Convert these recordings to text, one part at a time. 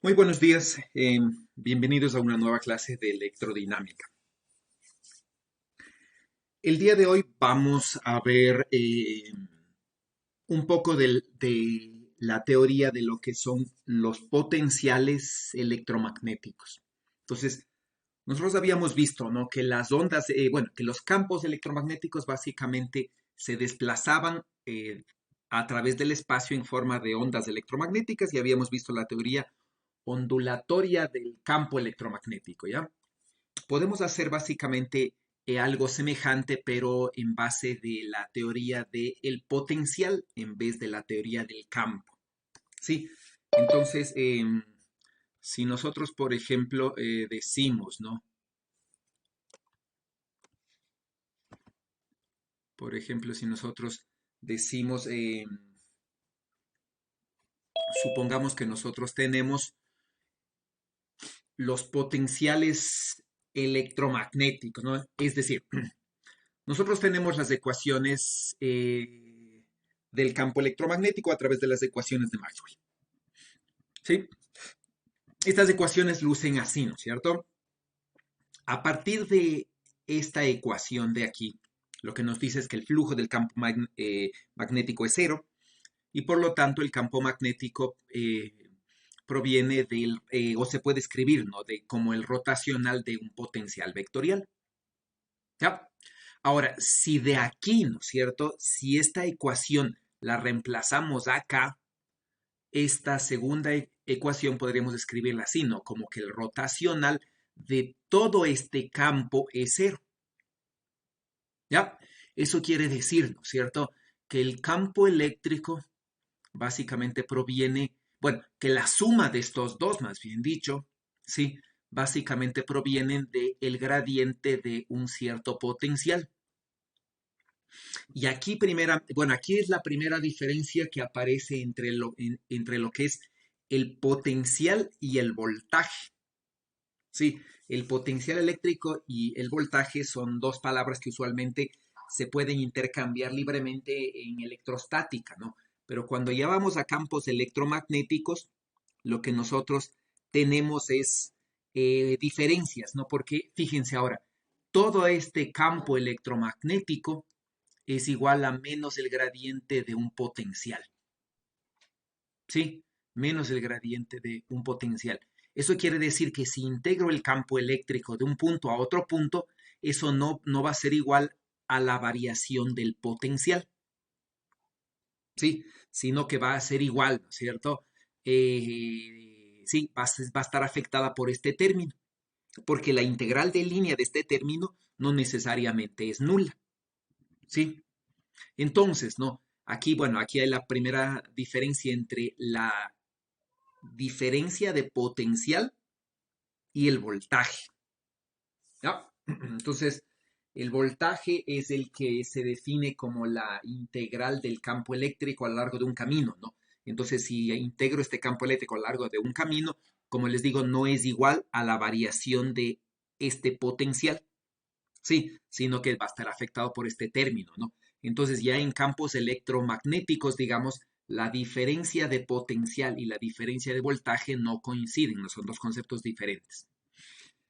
Muy buenos días, bienvenidos a una nueva clase de electrodinámica. El día de hoy vamos a ver un poco de la teoría de lo que son los potenciales electromagnéticos. Entonces, nosotros habíamos visto, ¿no? Que las ondas, que los campos electromagnéticos básicamente se desplazaban a través del espacio en forma de ondas electromagnéticas y habíamos visto la teoría ondulatoria del campo electromagnético, ¿ya? Podemos hacer básicamente algo semejante, pero en base de la teoría del potencial en vez de la teoría del campo. ¿Sí? Entonces, si nosotros, por ejemplo, decimos, ¿no? Por ejemplo, si nosotros decimos, supongamos que nosotros tenemos los potenciales electromagnéticos, ¿no? Es decir, nosotros tenemos las ecuaciones del campo electromagnético a través de las ecuaciones de Maxwell. ¿Sí? Estas ecuaciones lucen así, ¿no es cierto? A partir de esta ecuación de aquí, lo que nos dice es que el flujo del campo magnético es cero y por lo tanto el campo magnético proviene del, o se puede escribir, ¿no? De, como el rotacional de un potencial vectorial. ¿Ya? Ahora, si de aquí, ¿no es cierto? Si esta ecuación la reemplazamos acá, esta segunda ecuación podríamos escribirla así, ¿no? Como que el rotacional de todo este campo es cero. ¿Ya? Eso quiere decir, ¿no es cierto? Que el campo eléctrico básicamente proviene, bueno, que la suma de estos dos, más bien dicho, ¿sí? Básicamente provienen del gradiente de un cierto potencial. Y aquí aquí es la primera diferencia que aparece entre lo que es el potencial y el voltaje. Sí, el potencial eléctrico y el voltaje son dos palabras que usualmente se pueden intercambiar libremente en electrostática, ¿no? Pero cuando ya vamos a campos electromagnéticos, lo que nosotros tenemos es diferencias, ¿no? Porque fíjense ahora, todo este campo electromagnético es igual a menos el gradiente de un potencial. ¿Sí? Menos el gradiente de un potencial. Eso quiere decir que si integro el campo eléctrico de un punto a otro punto, eso no va a ser igual a la variación del potencial. ¿Sí? Sino que va a ser igual, ¿no es cierto? Sí, va a estar afectada por este término, porque la integral de línea de este término no necesariamente es nula. ¿Sí? Entonces, ¿no? Aquí, bueno, aquí hay la primera diferencia entre la diferencia de potencial y el voltaje. ¿Ya? Entonces, el voltaje es el que se define como la integral del campo eléctrico a lo largo de un camino, ¿no? Entonces, si integro este campo eléctrico a lo largo de un camino, como les digo, no es igual a la variación de este potencial, sí, sino que va a estar afectado por este término, ¿no? Entonces, ya en campos electromagnéticos, digamos, la diferencia de potencial y la diferencia de voltaje no coinciden, no son dos conceptos diferentes.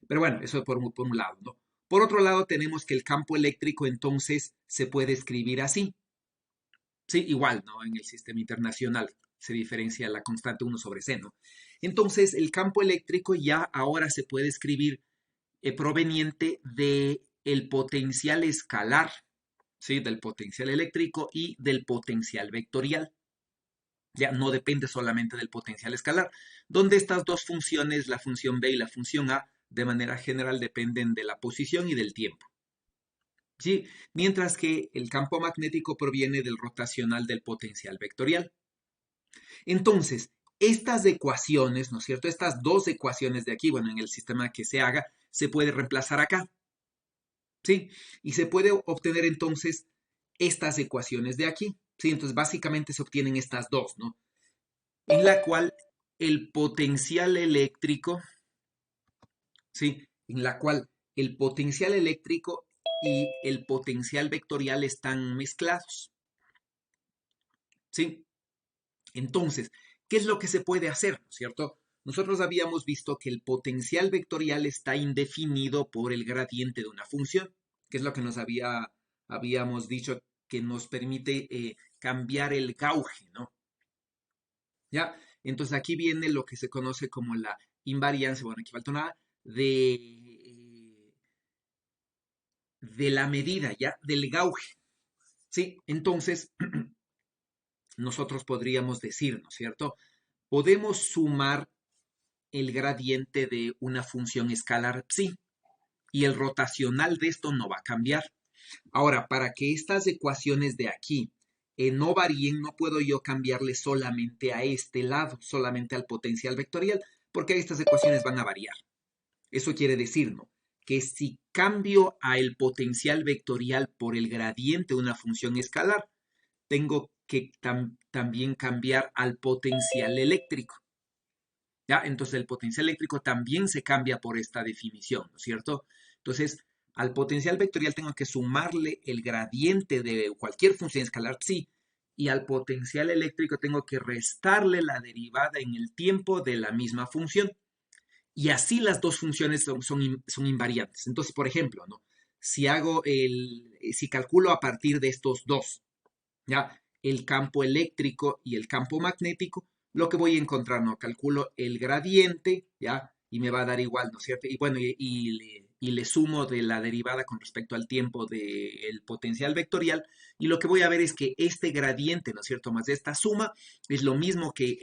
Pero bueno, eso por un lado, ¿no? Por otro lado, tenemos que el campo eléctrico entonces se puede escribir así. Sí, igual, ¿no? En el sistema internacional se diferencia la constante 1 sobre c, ¿no? Entonces, el campo eléctrico ya ahora se puede escribir proveniente de el potencial escalar, ¿sí? Del potencial eléctrico y del potencial vectorial. Ya no depende solamente del potencial escalar, donde estas dos funciones, la función B y la función A, de manera general dependen de la posición y del tiempo. ¿Sí? Mientras que el campo magnético proviene del rotacional del potencial vectorial. Entonces, estas ecuaciones, ¿no es cierto? Estas dos ecuaciones de aquí, bueno, en el sistema que se haga, se puede reemplazar acá. ¿Sí? Y se puede obtener entonces estas ecuaciones de aquí. ¿Sí? Entonces, básicamente se obtienen estas dos, ¿no? En la cual el potencial eléctrico, ¿sí? En la cual el potencial eléctrico y el potencial vectorial están mezclados, ¿sí? Entonces, ¿qué es lo que se puede hacer, ¿no es cierto? nosotros habíamos visto que el potencial vectorial está indefinido por el gradiente de una función, que es lo que habíamos dicho que nos permite cambiar el gauge, ¿no? ¿Ya? Entonces aquí viene lo que se conoce como la invariancia, bueno, aquí falta una de la medida, ¿ya? Del gauge, ¿sí? Entonces, nosotros podríamos decir, ¿no es cierto? Podemos sumar el gradiente de una función escalar psi y el rotacional de esto no va a cambiar. Ahora, para que estas ecuaciones de aquí no varíen, no puedo yo cambiarle solamente a este lado, solamente al potencial vectorial, porque estas ecuaciones van a variar. Eso quiere decir, ¿no? Que si cambio a el potencial vectorial por el gradiente de una función escalar, tengo que también cambiar al potencial eléctrico. ¿Ya? Entonces el potencial eléctrico también se cambia por esta definición, ¿no es cierto? Entonces, al potencial vectorial tengo que sumarle el gradiente de cualquier función escalar psi, y al potencial eléctrico tengo que restarle la derivada en el tiempo de la misma función. Y así las dos funciones son invariantes. Entonces, por ejemplo, ¿no? Si calculo a partir de estos dos, ¿ya? El campo eléctrico y el campo magnético, lo que voy a encontrar, ¿no? Calculo el gradiente, ¿ya? Y me va a dar igual, ¿no es cierto? Y bueno, y le sumo de la derivada con respecto al tiempo del potencial vectorial, y lo que voy a ver es que este gradiente, ¿no es cierto? Más esta suma es lo mismo que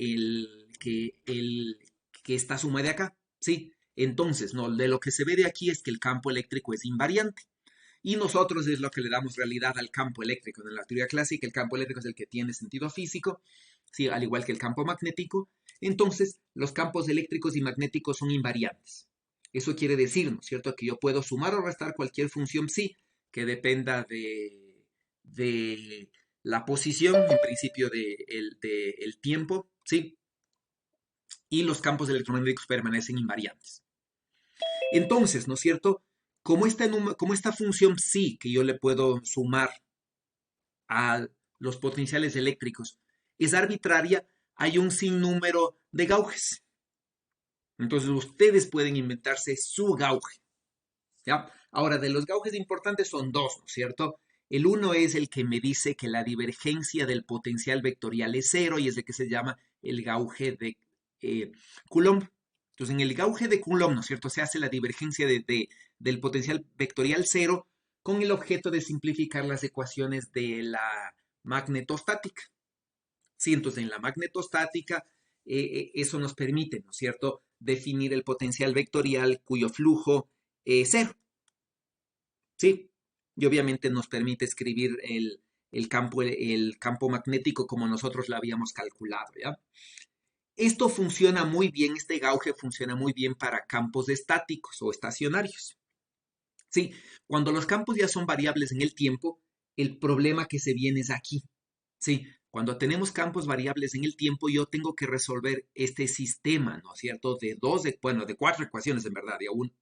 esta suma de acá, ¿sí? Entonces, ¿no? De lo que se ve de aquí es que el campo eléctrico es invariante. Y nosotros es lo que le damos realidad al campo eléctrico. En la teoría clásica, el campo eléctrico es el que tiene sentido físico, ¿sí? Al igual que el campo magnético. Entonces, los campos eléctricos y magnéticos son invariantes. Eso quiere decir, ¿no es cierto?, que yo puedo sumar o restar cualquier función psi que dependa de la posición, en principio del tiempo, ¿sí? Y los campos electromagnéticos permanecen invariantes. Entonces, ¿no es cierto?, como esta función psi que yo le puedo sumar a los potenciales eléctricos es arbitraria, hay un sinnúmero de gauges. Entonces ustedes pueden inventarse su gauge, ¿ya? Ahora, de los gauges importantes son dos, ¿no es cierto? El uno es el que me dice que la divergencia del potencial vectorial es cero y es el que se llama el gauge de Coulomb. Entonces, en el gauge de Coulomb, ¿no es cierto?, se hace la divergencia del potencial vectorial cero con el objeto de simplificar las ecuaciones de la magnetostática. Sí, entonces en la magnetostática eso nos permite, ¿no es cierto?, definir el potencial vectorial cuyo flujo es cero. ¿Sí? Y obviamente nos permite escribir el campo magnético como nosotros lo habíamos calculado, ¿ya? Esto funciona muy bien, este gauge funciona muy bien para campos estáticos o estacionarios. Sí, cuando los campos ya son variables en el tiempo, el problema que se viene es aquí. Sí, cuando tenemos campos variables en el tiempo, yo tengo que resolver este sistema, ¿no es cierto? De cuatro ecuaciones en verdad,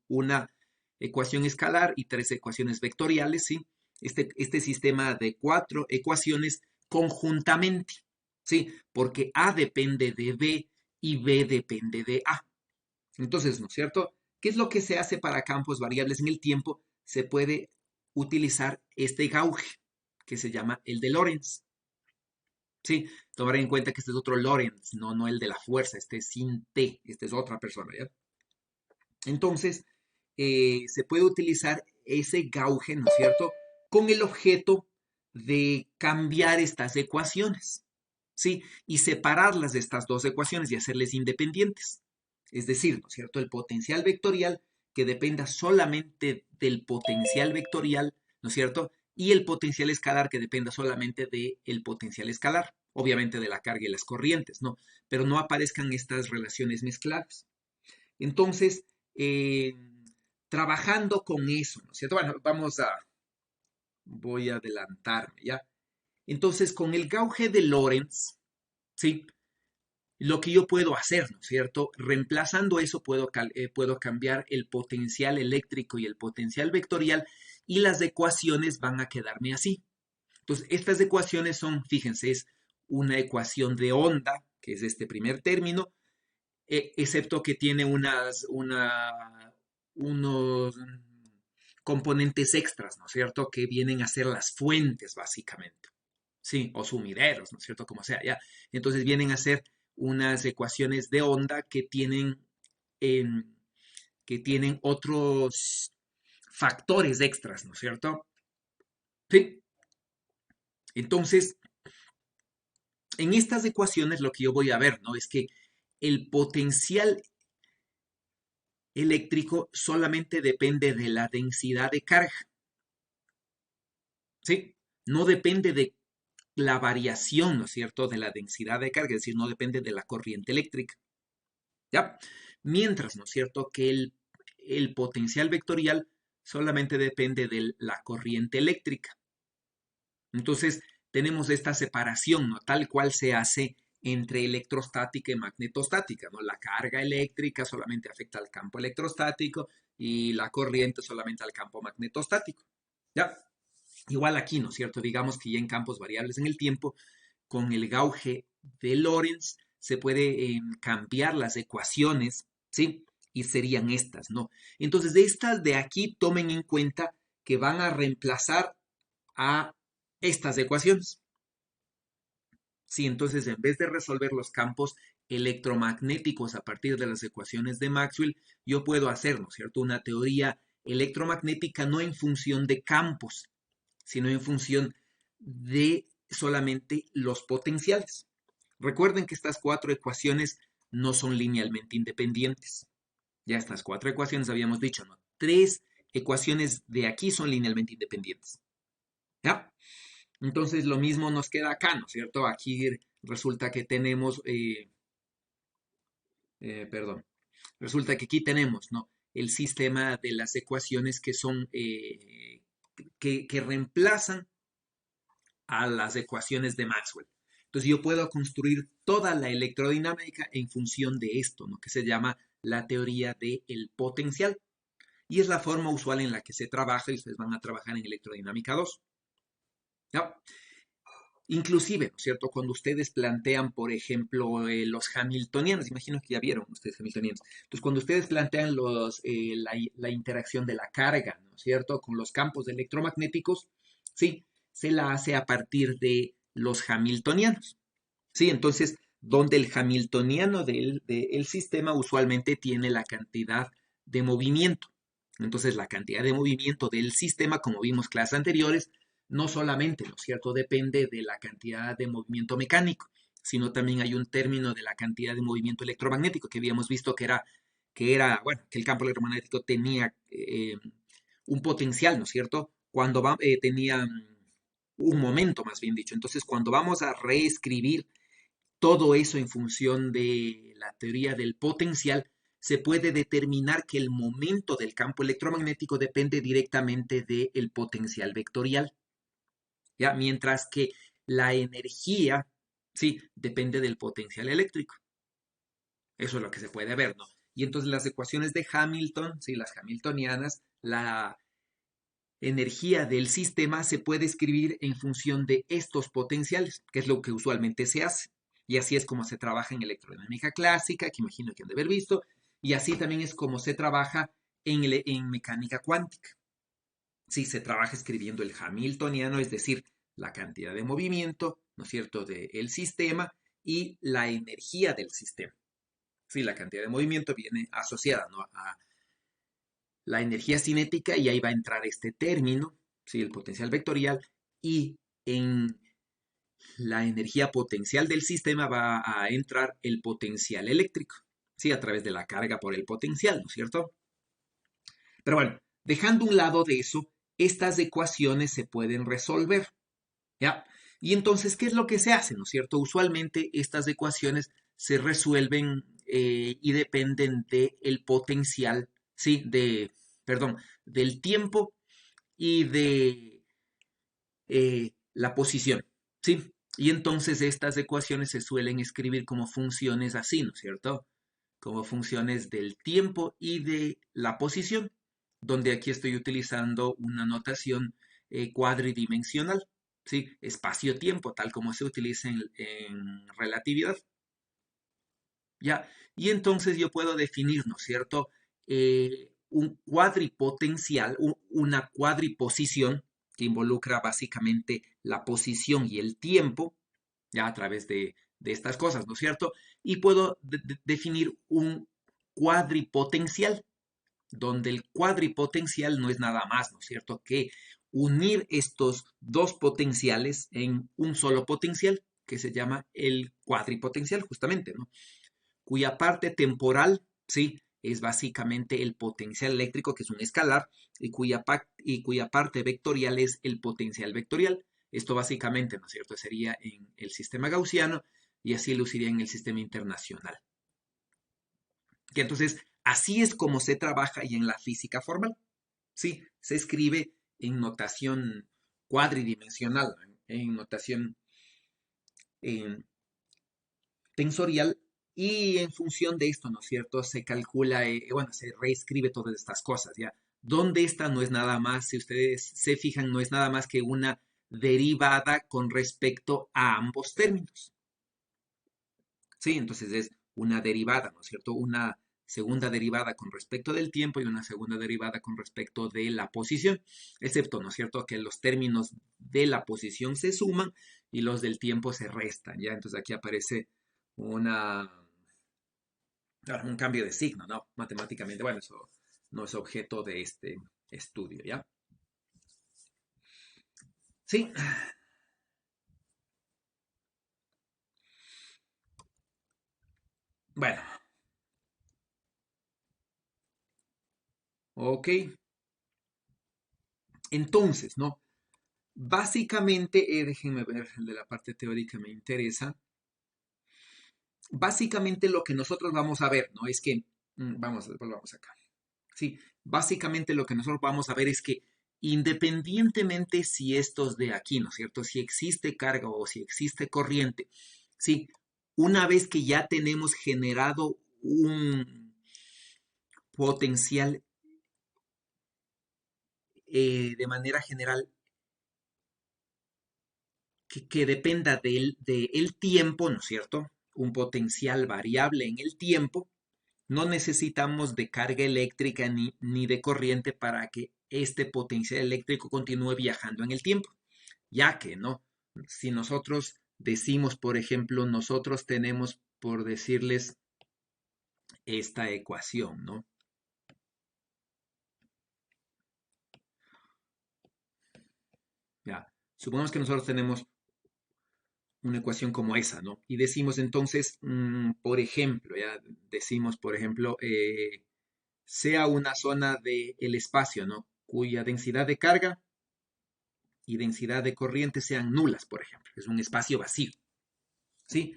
una ecuación escalar y tres ecuaciones vectoriales, ¿sí? Este sistema de cuatro ecuaciones conjuntamente, ¿sí? Porque A depende de B y B depende de A. Entonces, ¿no es cierto? ¿Qué es lo que se hace para campos variables en el tiempo? Se puede utilizar este gauge, que se llama el de Lorentz. Sí, tomar en cuenta que este es otro Lorentz, no el de la fuerza, este es sin T, este es otra persona, ¿ya? Entonces, se puede utilizar ese gauge, ¿no es cierto?, con el objeto de cambiar estas ecuaciones, ¿sí? Y separarlas de estas dos ecuaciones y hacerles independientes. Es decir, ¿no es cierto?, el potencial vectorial que dependa solamente del potencial vectorial, ¿no es cierto?, y el potencial escalar que dependa solamente del potencial escalar, obviamente de la carga y las corrientes, ¿no? Pero no aparezcan estas relaciones mezcladas. Entonces, trabajando con eso, ¿no es cierto? Bueno, voy a adelantarme, ¿ya? Entonces, con el gauge de Lorentz, ¿sí? Lo que yo puedo hacer, ¿no es cierto? Reemplazando eso puedo cambiar el potencial eléctrico y el potencial vectorial y las ecuaciones van a quedarme así. Entonces, estas ecuaciones son, fíjense, es una ecuación de onda, que es este primer término, excepto que tiene unos componentes extras, ¿no es cierto? Que vienen a ser las fuentes, básicamente. Sí, o sumideros, ¿no es cierto? Como sea, ya. Entonces vienen a ser unas ecuaciones de onda em, que tienen otros factores extras, ¿no es cierto? Sí. Entonces, en estas ecuaciones lo que yo voy a ver, ¿no? Es que el potencial eléctrico solamente depende de la densidad de carga, ¿sí? No depende de la variación, ¿no es cierto?, de la densidad de carga, es decir, no depende de la corriente eléctrica, ¿ya? Mientras, ¿no es cierto?, que el potencial vectorial solamente depende de la corriente eléctrica. Entonces, tenemos esta separación, ¿no? Tal cual se hace entre electrostática y magnetostática, ¿no? La carga eléctrica solamente afecta al campo electrostático y la corriente solamente al campo magnetostático. ¿Ya? Igual aquí, ¿no es cierto? Digamos que ya en campos variables en el tiempo, con el gauge de Lorentz se puede cambiar las ecuaciones, ¿sí? Y serían estas, ¿no? Entonces, de estas de aquí, tomen en cuenta que van a reemplazar a estas ecuaciones. Sí, entonces en vez de resolver los campos electromagnéticos a partir de las ecuaciones de Maxwell, yo puedo hacer, ¿no es cierto?, una teoría electromagnética no en función de campos, sino en función de solamente los potenciales. Recuerden que estas cuatro ecuaciones no son linealmente independientes. Ya estas cuatro ecuaciones habíamos dicho, ¿no? Tres ecuaciones de aquí son linealmente independientes. ¿Ya? Entonces lo mismo nos queda acá, ¿no es cierto? Aquí resulta que tenemos, perdón, resulta que aquí tenemos, ¿no? El sistema de las ecuaciones que son, que reemplazan a las ecuaciones de Maxwell. Entonces yo puedo construir toda la electrodinámica en función de esto, ¿no? Que se llama la teoría del potencial. Y es la forma usual en la que se trabaja y ustedes van a trabajar en electrodinámica 2. ¿Ya? Inclusive, ¿no es cierto? Cuando ustedes plantean, por ejemplo, los hamiltonianos, imagino que ya vieron ustedes hamiltonianos. Entonces, cuando ustedes plantean la interacción de la carga, ¿no es cierto?, con los campos electromagnéticos, sí, se la hace a partir de los hamiltonianos. Sí, entonces, donde el hamiltoniano del sistema usualmente tiene la cantidad de movimiento. Entonces, la cantidad de movimiento del sistema, como vimos clases anteriores, no solamente, ¿no es cierto?, depende de la cantidad de movimiento mecánico, sino también hay un término de la cantidad de movimiento electromagnético que habíamos visto bueno, que el campo electromagnético tenía un potencial, ¿no es cierto? Tenía un momento, más bien dicho. Entonces, cuando vamos a reescribir todo eso en función de la teoría del potencial, se puede determinar que el momento del campo electromagnético depende directamente del potencial vectorial. ¿Ya? Mientras que la energía, sí, depende del potencial eléctrico. Eso es lo que se puede ver, ¿no? Y entonces las ecuaciones de Hamilton, sí, las hamiltonianas, la energía del sistema se puede escribir en función de estos potenciales, que es lo que usualmente se hace. Y así es como se trabaja en electrodinámica clásica, que imagino que han de haber visto, y así también es como se trabaja en mecánica cuántica. Sí, se trabaja escribiendo el hamiltoniano, es decir, la cantidad de movimiento, ¿no es cierto?, del sistema y la energía del sistema. Sí, la cantidad de movimiento viene asociada, ¿no?, a la energía cinética y ahí va a entrar este término, ¿sí?, el potencial vectorial, y en la energía potencial del sistema va a entrar el potencial eléctrico, ¿sí?, a través de la carga por el potencial, ¿no es cierto? Pero bueno, dejando un lado de eso, estas ecuaciones se pueden resolver, ¿ya? Y entonces, ¿qué es lo que se hace, no es cierto? Usualmente estas ecuaciones se resuelven y dependen del potencial, ¿sí? Perdón, del tiempo y de la posición, ¿sí? Y entonces estas ecuaciones se suelen escribir como funciones así, ¿no es cierto? Como funciones del tiempo y de la posición, donde aquí estoy utilizando una notación cuadridimensional, ¿sí? Espacio-tiempo, tal como se utiliza en relatividad. ¿Ya? Y entonces yo puedo definir, ¿no es cierto?, un cuadripotencial, una cuadriposición que involucra básicamente la posición y el tiempo, ya a través de estas cosas, ¿no es cierto? Y puedo definir un cuadripotencial, donde el cuadripotencial no es nada más, ¿no es cierto?, que unir estos dos potenciales en un solo potencial, que se llama el cuadripotencial, justamente, ¿no? Cuya parte temporal, ¿sí?, es básicamente el potencial eléctrico, que es un escalar, y cuya parte vectorial es el potencial vectorial. Esto básicamente, ¿no es cierto?, sería en el sistema gaussiano y así luciría en el sistema internacional. Que entonces, así es como se trabaja y en la física formal. Sí, se escribe en notación cuadridimensional, en notación eh, tensorial, y en función de esto, ¿no es cierto?, se calcula, bueno, se reescribe todas estas cosas, ¿ya? Donde esta no es nada más, si ustedes se fijan, no es nada más que una derivada con respecto a ambos términos. Sí, entonces es una derivada, ¿no es cierto? Una segunda derivada con respecto del tiempo y una segunda derivada con respecto de la posición, excepto, ¿no es cierto?, que los términos de la posición se suman y los del tiempo se restan, ¿ya? Entonces aquí aparece una, un cambio de signo, ¿no? Matemáticamente, bueno, eso no es objeto de este estudio, ¿ya? Sí, bueno, ok. Entonces, ¿no? Básicamente, déjenme ver, el de la parte teórica me interesa. Básicamente lo que nosotros vamos a ver, ¿no? Es que, volvamos acá. Sí, básicamente lo que nosotros vamos a ver es que independientemente si estos de aquí, ¿no es cierto? Si existe carga o si existe corriente, sí, una vez que ya tenemos generado un potencial de manera general que dependa del tiempo, ¿no es cierto? Un potencial variable en el tiempo, no necesitamos de carga eléctrica ni de corriente para que este potencial eléctrico continúe viajando en el tiempo, ya que, ¿no? Si nosotros decimos, por ejemplo, nosotros tenemos, por decirles, esta ecuación, ¿no? Ya, supongamos que nosotros tenemos una ecuación como esa, ¿no? Y decimos entonces, por ejemplo, ya decimos, por ejemplo, sea una zona del espacio, ¿no?, cuya densidad de carga y densidad de corriente sean nulas, por ejemplo. Es un espacio vacío, ¿sí?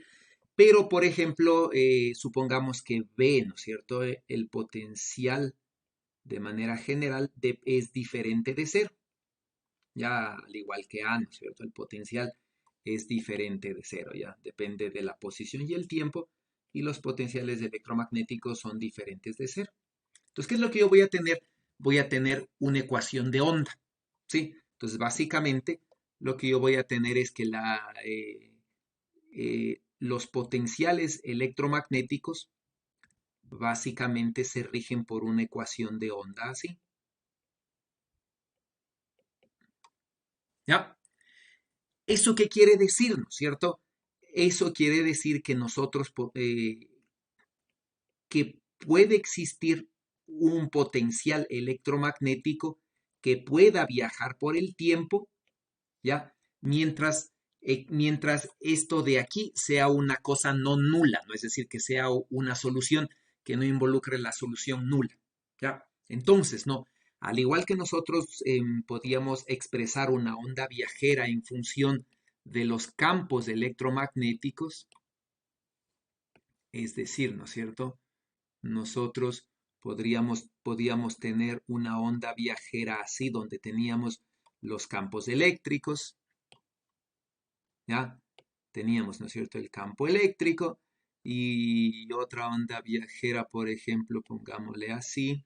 Pero, por ejemplo, supongamos que B, ¿no es cierto?, el potencial de manera general es diferente de cero. Ya al igual que A, ¿no es cierto?, el potencial es diferente de cero, ya depende de la posición y el tiempo, y los potenciales electromagnéticos son diferentes de cero. Entonces, ¿qué es lo que yo voy a tener? Voy a tener una ecuación de onda, ¿sí? Entonces, básicamente, lo que yo voy a tener es que los potenciales electromagnéticos básicamente se rigen por una ecuación de onda así, ¿ya? ¿Eso qué quiere decir, no es cierto? Eso quiere decir que nosotros, que puede existir un potencial electromagnético que pueda viajar por el tiempo, ¿ya? Mientras esto de aquí sea una cosa no nula, ¿no? Es decir, que sea una solución que no involucre la solución nula, ¿ya? Entonces, ¿no? Al igual que nosotros podíamos expresar una onda viajera en función de los campos electromagnéticos, es decir, ¿no es cierto? Nosotros podíamos tener una onda viajera así, donde teníamos los campos eléctricos, ¿ya? Teníamos, ¿no es cierto?, el campo eléctrico y otra onda viajera, por ejemplo, pongámosle así,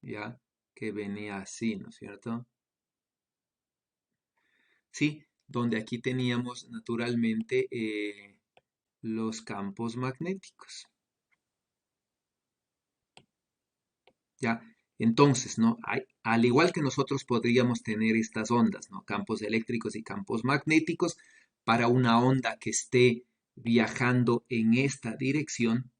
¿ya? Que venía así, ¿no es cierto? Sí, donde aquí teníamos naturalmente los campos magnéticos. ¿Ya? Entonces, ¿no? Al igual que nosotros podríamos tener estas ondas, ¿no? Campos eléctricos y campos magnéticos, para una onda que esté viajando en esta dirección,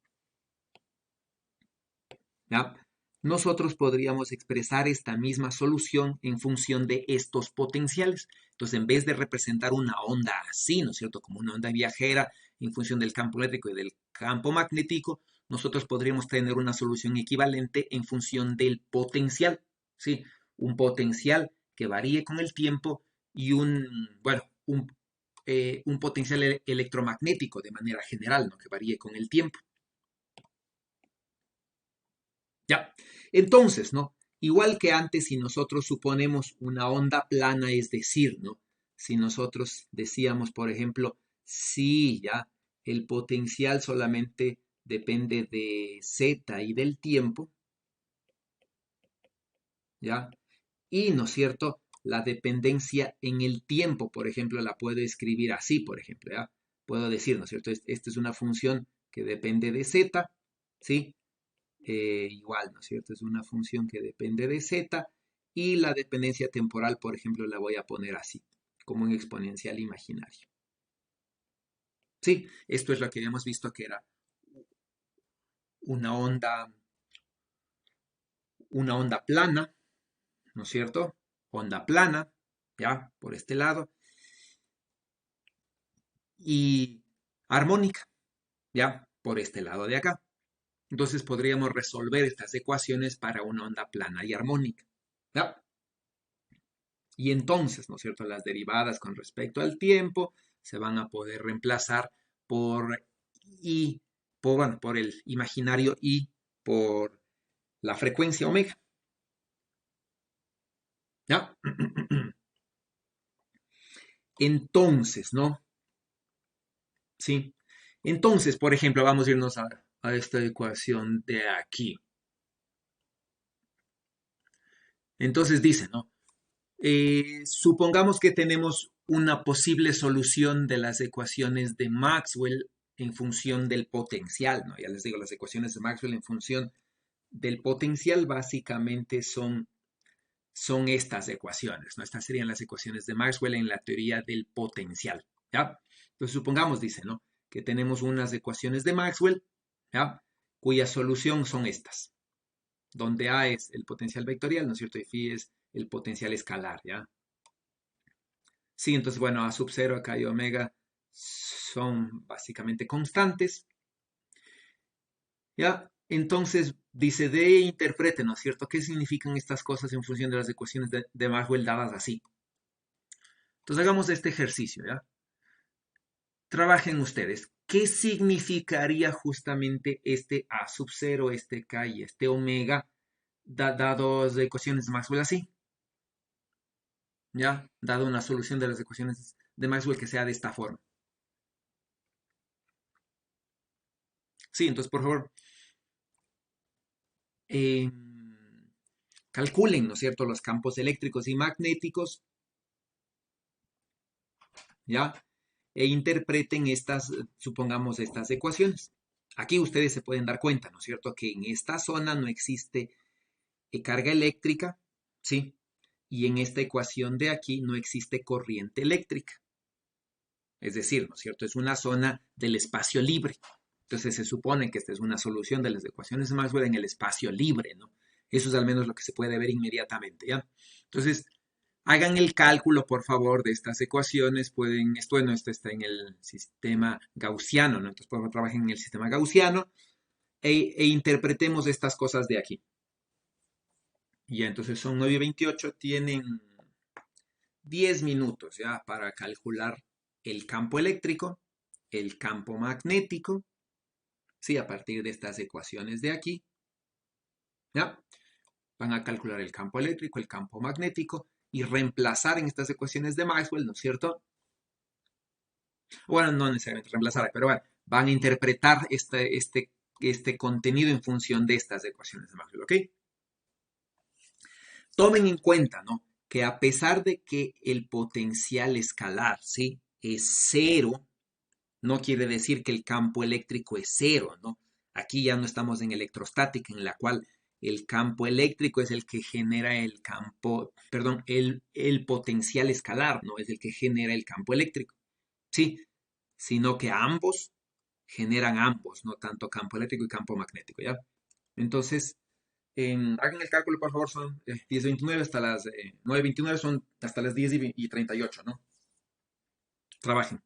¿ya? Nosotros podríamos expresar esta misma solución en función de estos potenciales. Entonces, en vez de representar una onda así, ¿no es cierto? Como una onda viajera en función del campo eléctrico y del campo magnético, nosotros podríamos tener una solución equivalente en función del potencial, ¿sí? Un potencial que varíe con el tiempo y bueno, un potencial electromagnético de manera general, ¿no? Que varíe con el tiempo. ¿Ya? Entonces, ¿no? Igual que antes, si nosotros suponemos una onda plana, es decir, ¿no? Si nosotros decíamos, por ejemplo, sí, ya, el potencial solamente depende de z y del tiempo, ¿ya? Y, ¿no es cierto? La dependencia en el tiempo, por ejemplo, la puedo escribir así, por ejemplo, ¿ya? Puedo decir, ¿no es cierto? Esta es una función que depende de z, ¿sí? Igual, ¿no es cierto? Es una función que depende de z y la dependencia temporal, por ejemplo, la voy a poner así, como un exponencial imaginario. Sí, esto es lo que habíamos visto que era una onda, una onda plana, ¿no es cierto? Onda plana, ya, por este lado, y armónica, ya, por este lado de acá. Entonces podríamos resolver estas ecuaciones para una onda plana y armónica, ¿ya? Y entonces, ¿no es cierto? Las derivadas con respecto al tiempo se van a poder reemplazar por I, bueno, por el imaginario I, por la frecuencia omega. ¿Ya? Entonces, ¿no? Sí. Entonces, por ejemplo, vamos a irnos a esta ecuación de aquí. Entonces dice, ¿no? Supongamos que tenemos una posible solución de las ecuaciones de Maxwell en función del potencial, ¿no? Ya les digo, las ecuaciones de Maxwell en función del potencial básicamente son estas ecuaciones, ¿no? Estas serían las ecuaciones de Maxwell en la teoría del potencial, ¿ya? Entonces supongamos, dice, ¿no? Que tenemos unas ecuaciones de Maxwell, ¿ya? Cuya solución son estas, donde A es el potencial vectorial, ¿no es cierto? Y phi es el potencial escalar, ¿ya? Sí, entonces, bueno, A sub 0 acá y omega son básicamente constantes. ¿Ya? Entonces, dice, interprete, ¿no es cierto? ¿Qué significan estas cosas en función de las ecuaciones de Maxwell dadas así? Entonces, hagamos este ejercicio, ¿ya? Trabajen ustedes. ¿Qué significaría justamente este A sub 0, este K y este omega, dados de ecuaciones de Maxwell así? ¿Ya? Dado una solución de las ecuaciones de Maxwell que sea de esta forma. Sí, entonces, por favor, eh, calculen, ¿no es cierto?, los campos eléctricos y magnéticos, ¿ya? E interpreten estas, supongamos, estas ecuaciones. Aquí ustedes se pueden dar cuenta, ¿no es cierto?, que en esta zona no existe carga eléctrica, ¿sí? Y en esta ecuación de aquí no existe corriente eléctrica. Es decir, ¿no es cierto?, es una zona del espacio libre. Entonces se supone que esta es una solución de las ecuaciones de Maxwell en el espacio libre, ¿no? Eso es al menos lo que se puede ver inmediatamente, ¿ya? Entonces, hagan el cálculo, por favor, de estas ecuaciones. Pueden, esto está en el sistema gaussiano, ¿no? Entonces, por favor, trabajen en el sistema gaussiano e interpretemos estas cosas de aquí. Ya, entonces son 9:28, tienen 10 minutos ya para calcular el campo eléctrico, el campo magnético, ¿sí? A partir de estas ecuaciones de aquí, ¿ya? Van a calcular el campo eléctrico, el campo magnético y reemplazar en estas ecuaciones de Maxwell, ¿no es cierto? Bueno, no necesariamente reemplazar, pero bueno, van a interpretar este contenido en función de estas ecuaciones de Maxwell, ¿ok? Tomen en cuenta, ¿no? Que a pesar de que el potencial escalar, ¿sí? Es cero, No quiere decir que el campo eléctrico es cero, ¿no? Aquí ya no estamos en electrostática, en la cual el campo eléctrico es el que genera el campo, perdón, el potencial escalar, ¿no? Es el que genera el campo eléctrico. Sí, sino que ambos generan ambos, no tanto campo eléctrico y campo magnético, ¿ya? Entonces, hagan el cálculo, por favor, son 10:29 hasta las 9:29, son hasta las 10:38, ¿no? Trabajen.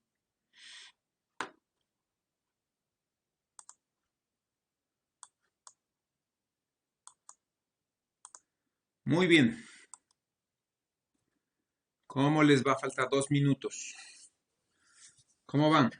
Muy bien. ¿Cómo les va a faltar 2 minutos? ¿Cómo van?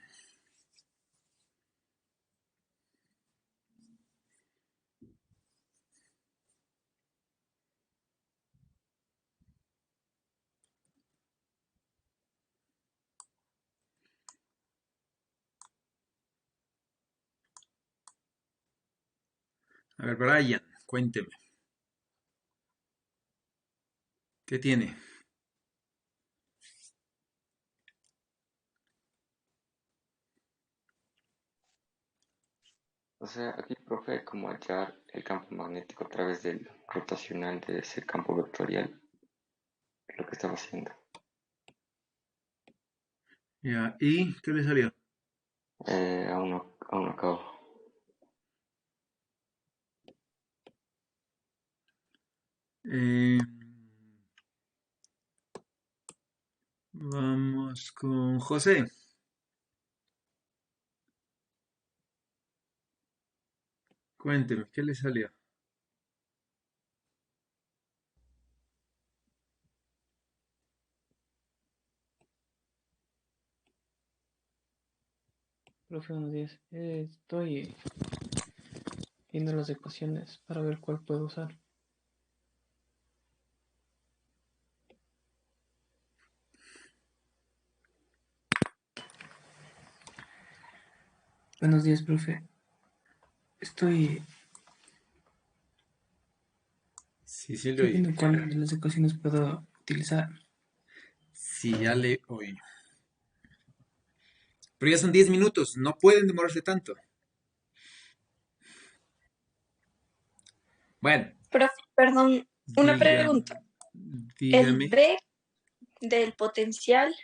A ver, Brian, cuénteme. ¿Qué tiene? O sea, aquí, profe, como hallar el campo magnético a través del rotacional de ese campo vectorial, lo que estaba haciendo. Ya, ¿y qué le salió? Aún no acabo. Eh, vamos con José. Cuénteme, ¿qué le salió? Profe, buenos días. Estoy viendo las ecuaciones para ver cuál puedo usar. Buenos días, profe. Estoy, Sí, sí le estoy oí. viendo cuál de las ecuaciones puedo utilizar. Sí, ya le oí. Pero ya son 10 minutos, no pueden demorarse tanto. Bueno, Profe, perdón, una dígame, pregunta. ¿El dígame. B del potencial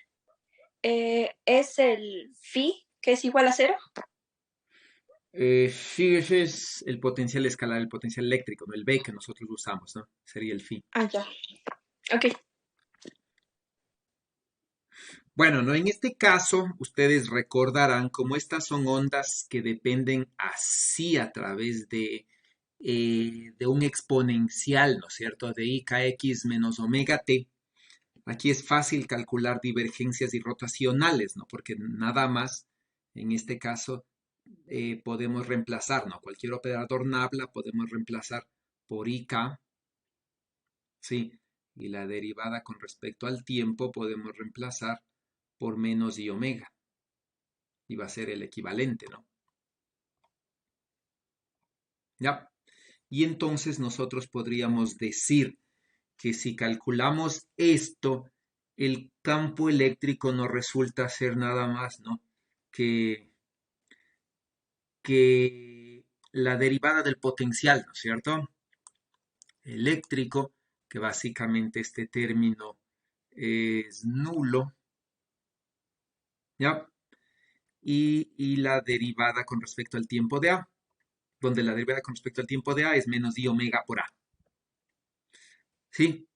es el phi, que es igual a cero? Sí, ese es el potencial escalar, el potencial eléctrico, ¿no? El B que nosotros usamos, ¿no? Sería el phi. Ah, ya. Ok. Bueno, ¿no? En este caso, ustedes recordarán como estas son ondas que dependen así a través de un exponencial, ¿no es cierto? De I k x menos omega t. Aquí es fácil calcular divergencias y rotacionales, ¿no? Porque nada más, en este caso, podemos reemplazar, ¿no? Cualquier operador nabla podemos reemplazar por IK, ¿sí? Y la derivada con respecto al tiempo podemos reemplazar por menos I omega. Y va a ser el equivalente, ¿no? ¿Ya? Y entonces nosotros podríamos decir que si calculamos esto, el campo eléctrico no resulta ser nada más, ¿no? Que, que la derivada del potencial, ¿no es cierto? Eléctrico, que básicamente este término es nulo, ¿ya? Y la derivada con respecto al tiempo de A, donde la derivada con respecto al tiempo de A es menos I omega por A, ¿sí?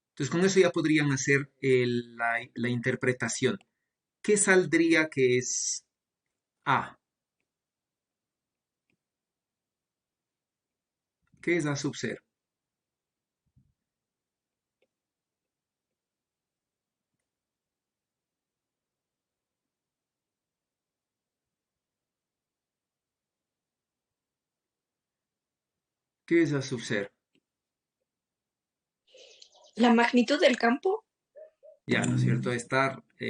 Entonces con eso ya podrían hacer la interpretación. ¿Qué saldría que es A? ¿Qué es A sub 0? ¿Qué es A sub 0? ¿La magnitud del campo? Ya, ¿no es cierto?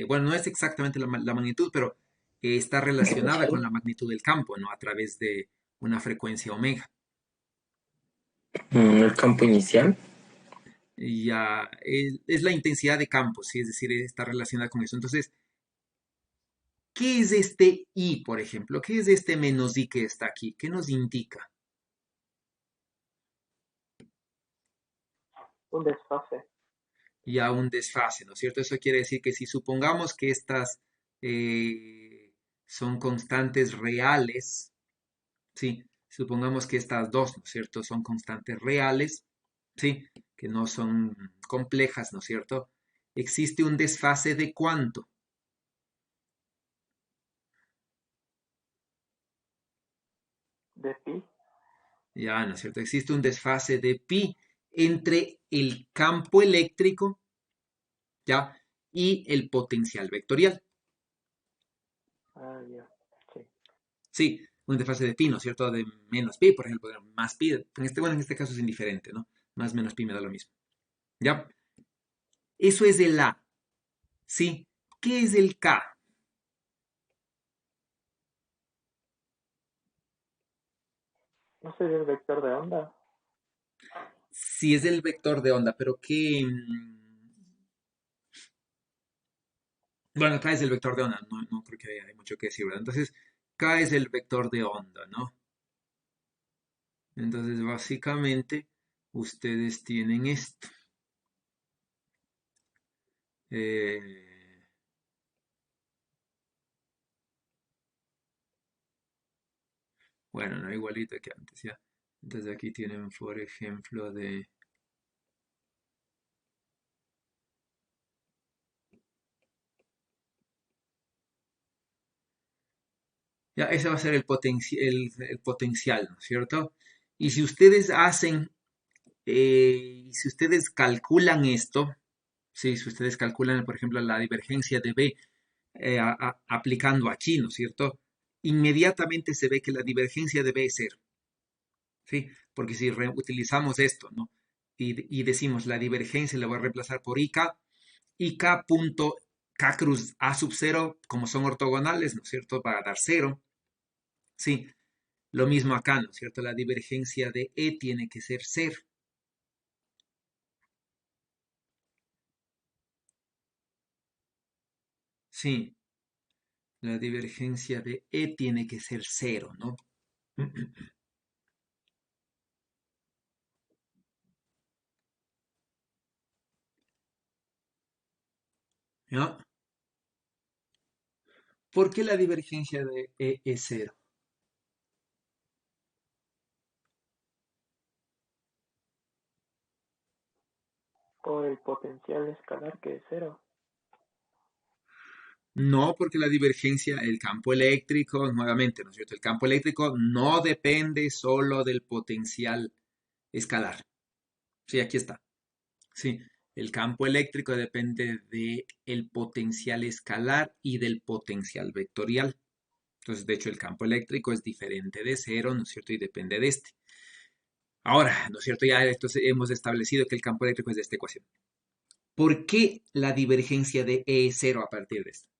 Bueno, no es exactamente la magnitud, pero está relacionada con la magnitud del campo, ¿no? A través de una frecuencia omega. El campo inicial. Y ya, es la intensidad de campo, ¿sí? Es decir, está relacionada con eso. Entonces, ¿Qué es este I, por ejemplo? ¿Qué es este menos I que está aquí? ¿Qué nos indica? Un desfase. Ya un desfase, ¿no es cierto? Eso quiere decir que si supongamos que estas son constantes reales, ¿sí? Supongamos que estas dos, ¿no es cierto? Son constantes reales, ¿sí? Que no son complejas, ¿no es cierto? Existe un desfase de ¿cuánto? De pi. Ya, ¿no es cierto? Existe un desfase de pi entre el campo eléctrico, ¿ya? Y el potencial vectorial. Ah, ya. Sí. Sí, un desfase de pi, ¿no es cierto? De menos pi, por ejemplo, más pi. Bueno, en este caso es indiferente, ¿no? Más menos pi me da lo mismo. ¿Ya? Eso es el A, ¿sí? ¿Qué es el K? No sé el vector de onda. Sí, es el vector de onda, pero ¿qué? Bueno, K es el vector de onda, no creo que haya mucho que decir, ¿verdad? Entonces, K es el vector de onda, ¿no? Entonces, básicamente, ustedes tienen esto. Eh, bueno, no igualito que antes, ¿ya? Entonces aquí tienen, por ejemplo, de... Ya, ese va a ser el potencial, ¿no es cierto? Y si ustedes hacen, si ustedes calculan esto, sí, si ustedes calculan, por ejemplo, la divergencia de B aplicando aquí, ¿no es cierto? Inmediatamente se ve que la divergencia de B es cero, ¿sí? Porque si reutilizamos esto, ¿no? Y decimos la divergencia la voy a reemplazar por IK, IK punto K cruz A sub cero, como son ortogonales, ¿no es cierto? Va a dar cero, ¿sí? Lo mismo acá, ¿no es cierto? La divergencia de E tiene que ser cero. Sí, la divergencia de E tiene que ser cero, ¿no? ¿Ya? ¿Por qué la divergencia de E es cero? Por el potencial escalar que es cero. No, porque la divergencia, el campo eléctrico, nuevamente, ¿no es cierto? El campo eléctrico no depende solo del potencial escalar. Sí, aquí está. Sí, el campo eléctrico depende del potencial escalar y del potencial vectorial. Entonces, de hecho, el campo eléctrico es diferente de cero, ¿no es cierto? Y depende de este. Ahora, ¿no es cierto? Ya entonces hemos establecido que el campo eléctrico es de esta ecuación. ¿Por qué la divergencia de E es cero a partir de esto?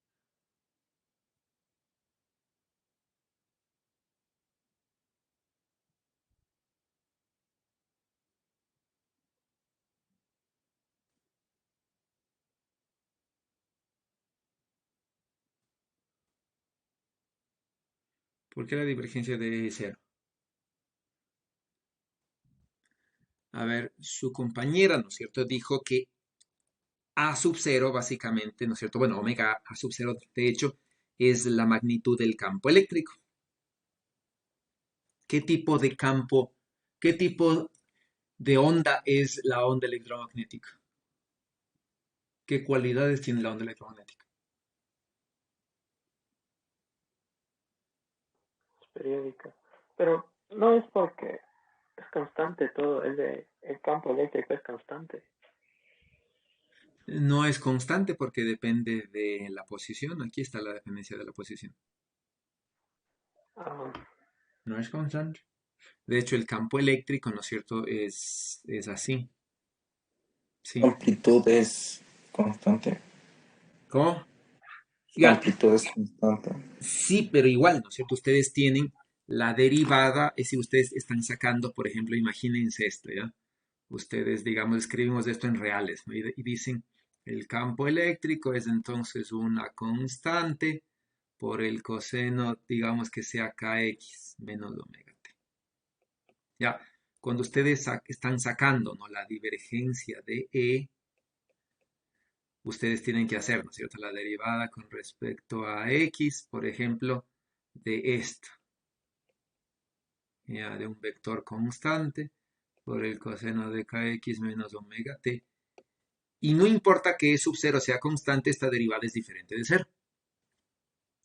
¿Por qué la divergencia de E es cero? A ver, su compañera, ¿no es cierto? Dijo que A sub cero, básicamente, ¿no es cierto? Bueno, omega A sub cero, de hecho, es la magnitud del campo eléctrico. ¿Qué tipo de campo, qué tipo de onda es la onda electromagnética? ¿Qué cualidades tiene la onda electromagnética? Es periódica. Pero no es porque es constante todo. El campo eléctrico es constante. No es constante porque depende de la posición. Aquí está la dependencia de la posición. Ah, No es constante. De hecho, el campo eléctrico, ¿no es cierto? Es así. La Sí. amplitud es constante. ¿Cómo? La Ya, amplitud es constante. sí, pero igual, ¿no es cierto? Ustedes tienen la derivada, es decir, ustedes están sacando, por ejemplo, imagínense esto, ¿ya? Ustedes, digamos, escribimos esto en reales, ¿no? Y dicen, el campo eléctrico es entonces una constante por el coseno, digamos que sea kx menos omega t. Ya, cuando ustedes están sacando, ¿no?, la divergencia de E, ustedes tienen que hacer, ¿no es cierto?, la derivada con respecto a X, por ejemplo, de esto, ya, de un vector constante por el coseno de kx menos omega t. Y no importa que E sub 0 sea constante, esta derivada es diferente de 0.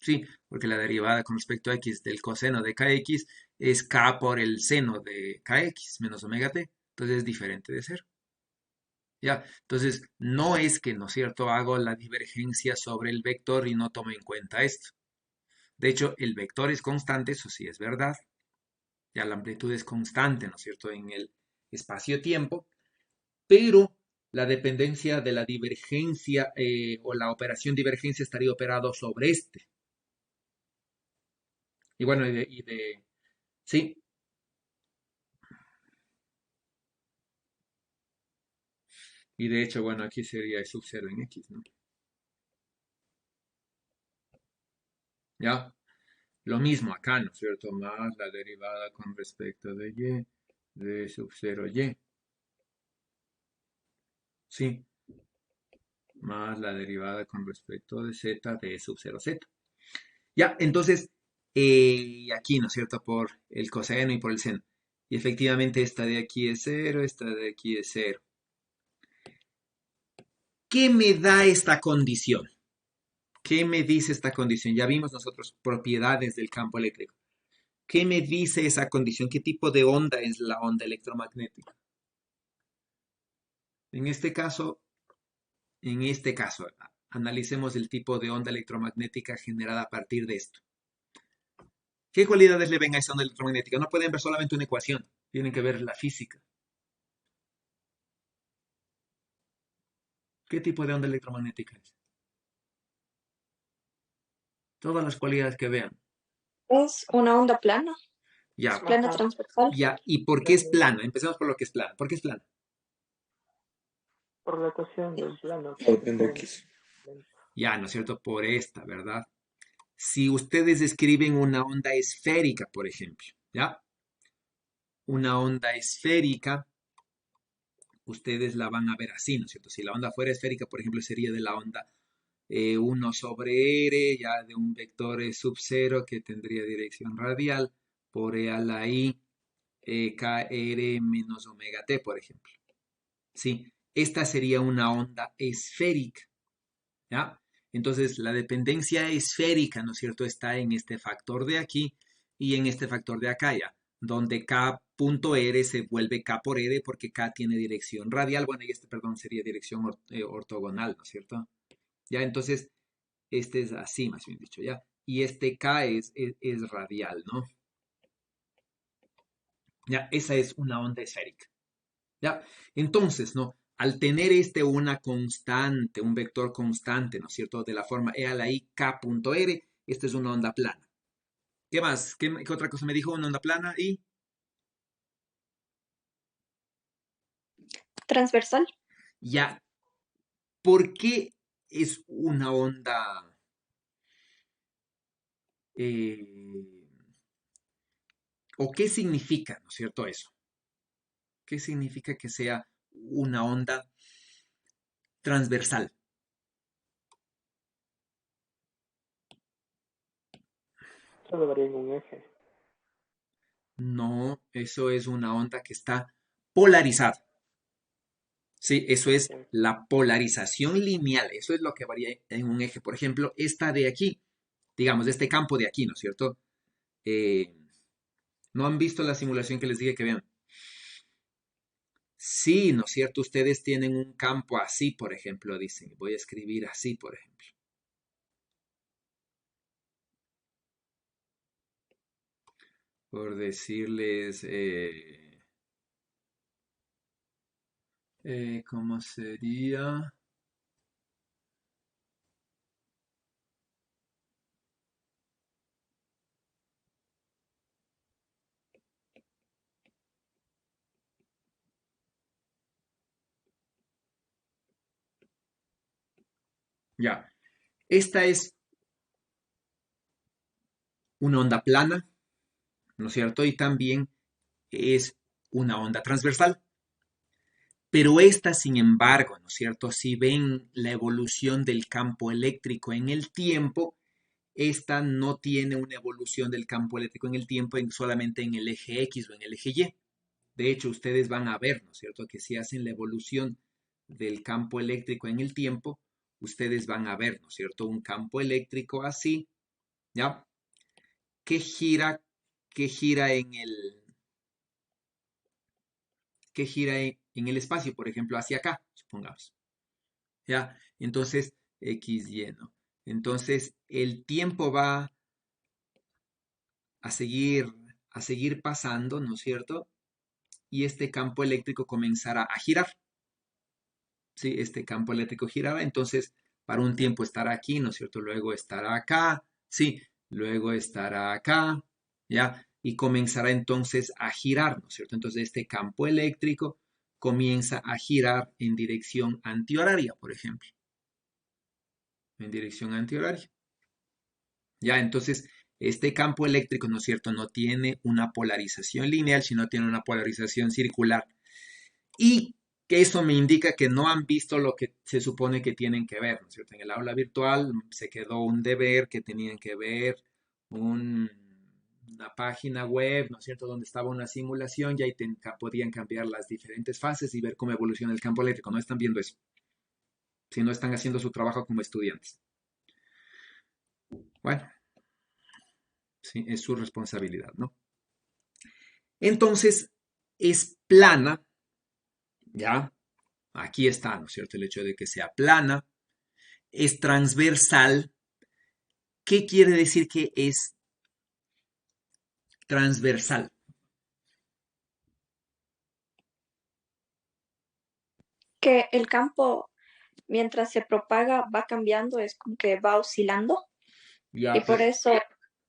Sí, porque la derivada con respecto a x del coseno de kx es k por el seno de kx menos omega t. Entonces es diferente de 0. Ya, entonces no es que, ¿no es cierto?, hago la divergencia sobre el vector y no tomo en cuenta esto. De hecho, el vector es constante, eso sí es verdad. Ya la amplitud es constante, ¿no es cierto?, en el espacio-tiempo, pero la dependencia de la divergencia o la operación divergencia estaría operado sobre este. Y bueno, sí, y de hecho, bueno, aquí sería E sub 0 en x, ¿no? Ya, lo mismo acá, ¿no es cierto?, más la derivada con respecto de y, de E sub 0 y. Sí, más la derivada con respecto de z de E sub 0 z. Ya, entonces, aquí, ¿no es cierto?, por el coseno y por el seno. Y efectivamente esta de aquí es 0, esta de aquí es 0. ¿Qué me da esta condición? ¿Qué me dice esta condición? Ya vimos nosotros propiedades del campo eléctrico. ¿Qué me dice esa condición? ¿Qué tipo de onda es la onda electromagnética? En este caso, analicemos el tipo de onda electromagnética generada a partir de esto. ¿Qué cualidades le ven a esa onda electromagnética? No pueden ver solamente una ecuación, tienen que ver la física. ¿Qué tipo de onda electromagnética es? Todas las cualidades que vean. Es una onda plana, Ya, plana Ajá. transversal. ya. ¿Y por qué es plana? Empecemos por lo que es plana. ¿Por qué es plana? Por la ecuación del plano que Por el tiene X. Ya, ¿no es cierto? Por esta, ¿verdad? Si ustedes escriben una onda esférica, por ejemplo, ¿ya? Una onda esférica, ustedes la van a ver así, ¿no es cierto? Si la onda fuera esférica, por ejemplo, sería de la onda 1 sobre r, ya de un vector sub 0 que tendría dirección radial, por e a la i, kr menos omega t, por ejemplo. Sí, esta sería una onda esférica, ¿ya? Entonces, la dependencia esférica, ¿no es cierto?, está en este factor de aquí y en este factor de acá, ¿ya? Donde k punto r se vuelve k por r porque k tiene dirección radial, bueno, y este, perdón, sería dirección ortogonal, ¿no es cierto? Ya, entonces, este es así, más bien dicho, ¿ya? Y este k es radial, ¿no? Ya, esa es una onda esférica. ¿Ya? Entonces, ¿no? Al tener una constante, un vector constante, ¿no es cierto?, de la forma e a la i k punto r, esta es una onda plana. ¿Qué más? ¿Qué otra cosa me dijo? Una onda plana y Transversal. ya. ¿Por qué es una onda eh, o qué significa, ¿no es cierto, eso? ¿Qué significa que sea una onda transversal? solo varía en un eje. No, eso es una onda que está polarizada. Sí, eso es Ok. la polarización lineal. Eso es lo que varía en un eje. Por ejemplo, esta de aquí, digamos, de este campo de aquí, ¿no es cierto? Eh, ¿No han visto la simulación que les dije que vean? Sí, ¿no es cierto? Ustedes tienen un campo así, por ejemplo, dicen. Voy a escribir así, por ejemplo. Por decirles, ¿cómo sería? Ya. Esta es una onda plana, ¿no es cierto? Y también es una onda transversal. Pero esta, sin embargo, ¿no es cierto? Si ven la evolución del campo eléctrico en el tiempo, esta no tiene una evolución del campo eléctrico en el tiempo solamente en el eje X o en el eje Y. De hecho, ustedes van a ver, ¿no es cierto?, que si hacen la evolución del campo eléctrico en el tiempo, ustedes van a ver, ¿no es cierto?, un campo eléctrico así, ¿ya? Que gira, que gira en el, que gira en el espacio, por ejemplo, hacia acá, supongamos, ¿ya? Entonces, X, Y, ¿no? Entonces, el tiempo va a seguir, a seguir pasando, ¿no es cierto? Y este campo eléctrico comenzará a girar. ¿Sí? Este campo eléctrico girará, entonces para un tiempo estará aquí, ¿no es cierto? Luego estará acá, ¿sí? Luego estará acá, ¿ya? Y comenzará entonces a girar, ¿no es cierto? Entonces este campo eléctrico comienza a girar en dirección antihoraria, por ejemplo. En dirección antihoraria. Ya, entonces este campo eléctrico, ¿no es cierto? No tiene una polarización lineal, sino tiene una polarización circular. Y que eso me indica que no han visto lo que se supone que tienen que ver, ¿no es cierto? En el aula virtual se quedó un deber que tenían que ver una página web, ¿no es cierto?, donde estaba una simulación y ahí podían cambiar las diferentes fases y ver cómo evoluciona el campo eléctrico. No están viendo eso. Si no están haciendo su trabajo como estudiantes. Bueno, sí, es su responsabilidad, ¿no? Entonces, es plana, ¿ya? Aquí está, ¿no es cierto? El hecho de que sea plana. Es transversal. ¿Qué quiere decir que es transversal? Que el campo, mientras se propaga, va cambiando, es como que va oscilando y Ya, por pero, eso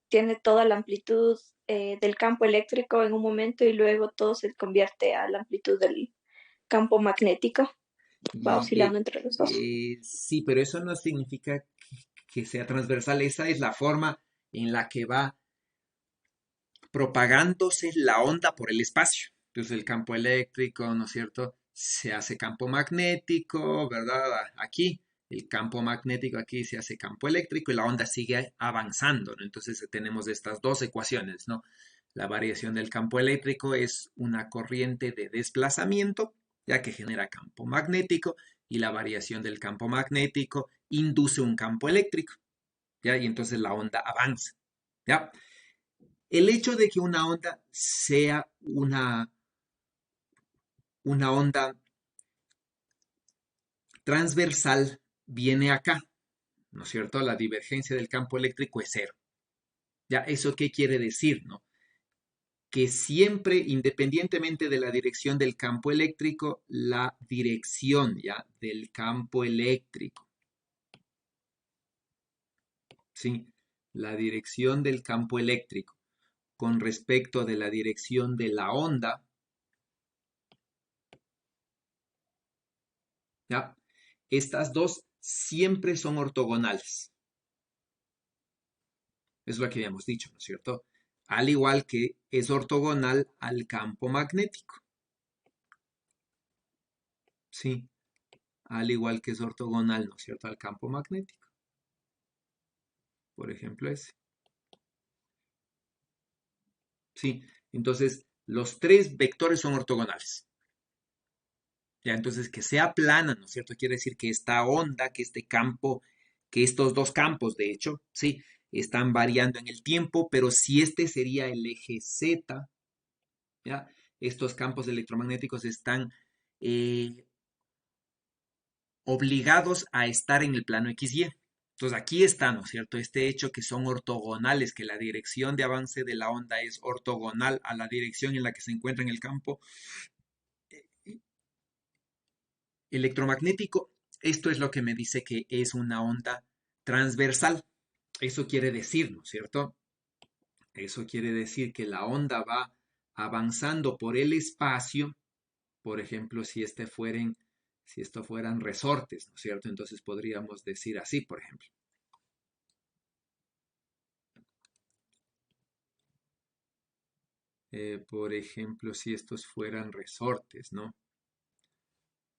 tiene toda la amplitud del campo eléctrico en un momento y luego todo se convierte a la amplitud del campo magnético. Va oscilando entre los dos. sí, pero eso no significa que sea transversal. Esa es la forma en la que va propagándose la onda por el espacio. Entonces el campo eléctrico, ¿no es cierto? Se hace campo magnético, ¿verdad? Aquí, el campo magnético aquí se hace campo eléctrico y la onda sigue avanzando, ¿no? Entonces tenemos estas dos ecuaciones, ¿no? La variación del campo eléctrico es una corriente de desplazamiento, ya que genera campo magnético, y la variación del campo magnético induce un campo eléctrico, ¿ya? Y entonces la onda avanza, ¿ya? El hecho de que una onda sea una onda transversal viene acá, ¿no es cierto? La divergencia del campo eléctrico es cero. ¿Ya? ¿Eso qué quiere decir, no? Que siempre, independientemente de la dirección del campo eléctrico, la dirección, ¿ya?, del campo eléctrico, ¿sí? La dirección del campo eléctrico con respecto de la dirección de la onda, ¿ya? Estas dos siempre son ortogonales. Es lo que habíamos dicho, ¿no es cierto? Al igual que es ortogonal al campo magnético. Sí, al igual que es ortogonal, ¿no es cierto?, al campo magnético. Por ejemplo, ese. Sí, entonces los tres vectores son ortogonales. Ya, entonces que sea plana, ¿no es cierto? Quiere decir que esta onda, que este campo, que estos dos campos, de hecho, sí, están variando en el tiempo, pero si este sería el eje Z, ¿ya? Estos campos electromagnéticos están obligados a estar en el plano XY. Entonces aquí está, ¿no es cierto?, este hecho que son ortogonales, que la dirección de avance de la onda es ortogonal a la dirección en la que se encuentra en el campo electromagnético. Esto es lo que me dice que es una onda transversal. Eso quiere decir, ¿no es cierto? Eso quiere decir que la onda va avanzando por el espacio. Por ejemplo, si esto fueran resortes, ¿no es cierto? Entonces podríamos decir así, por ejemplo. Por ejemplo, si estos fueran resortes, ¿no?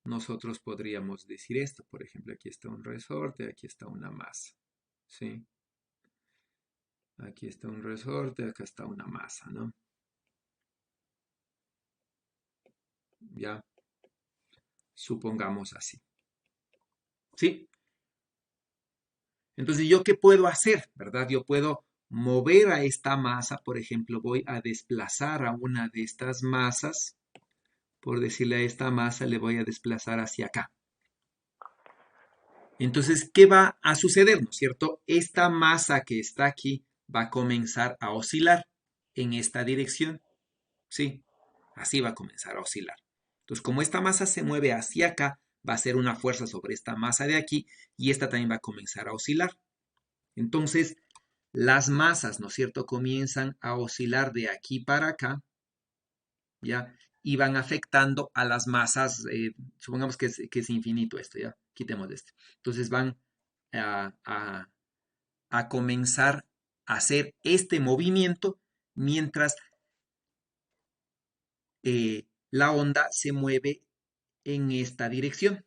Nosotros podríamos decir esto, por ejemplo, aquí está un resorte, aquí está una masa, ¿sí? Aquí está un resorte, acá está una masa, ¿no? Ya, supongamos así, ¿sí? Entonces, ¿yo qué puedo hacer, verdad? Yo puedo mover a esta masa, por ejemplo, voy a desplazar a una de estas masas, por decirle a esta masa, le voy a desplazar hacia acá. Entonces, ¿qué va a suceder, no es cierto? Esta masa que está aquí va a comenzar a oscilar en esta dirección, ¿sí? Así va a comenzar a oscilar. Entonces, como esta masa se mueve hacia acá, va a ser una fuerza sobre esta masa de aquí y esta también va a comenzar a oscilar. Entonces, las masas, ¿no es cierto?, comienzan a oscilar de aquí para acá, ¿ya? Y van afectando a las masas, supongamos que es infinito esto, ¿ya? Quitemos esto. Entonces van a, a- a comenzar a hacer este movimiento mientras la onda se mueve en esta dirección.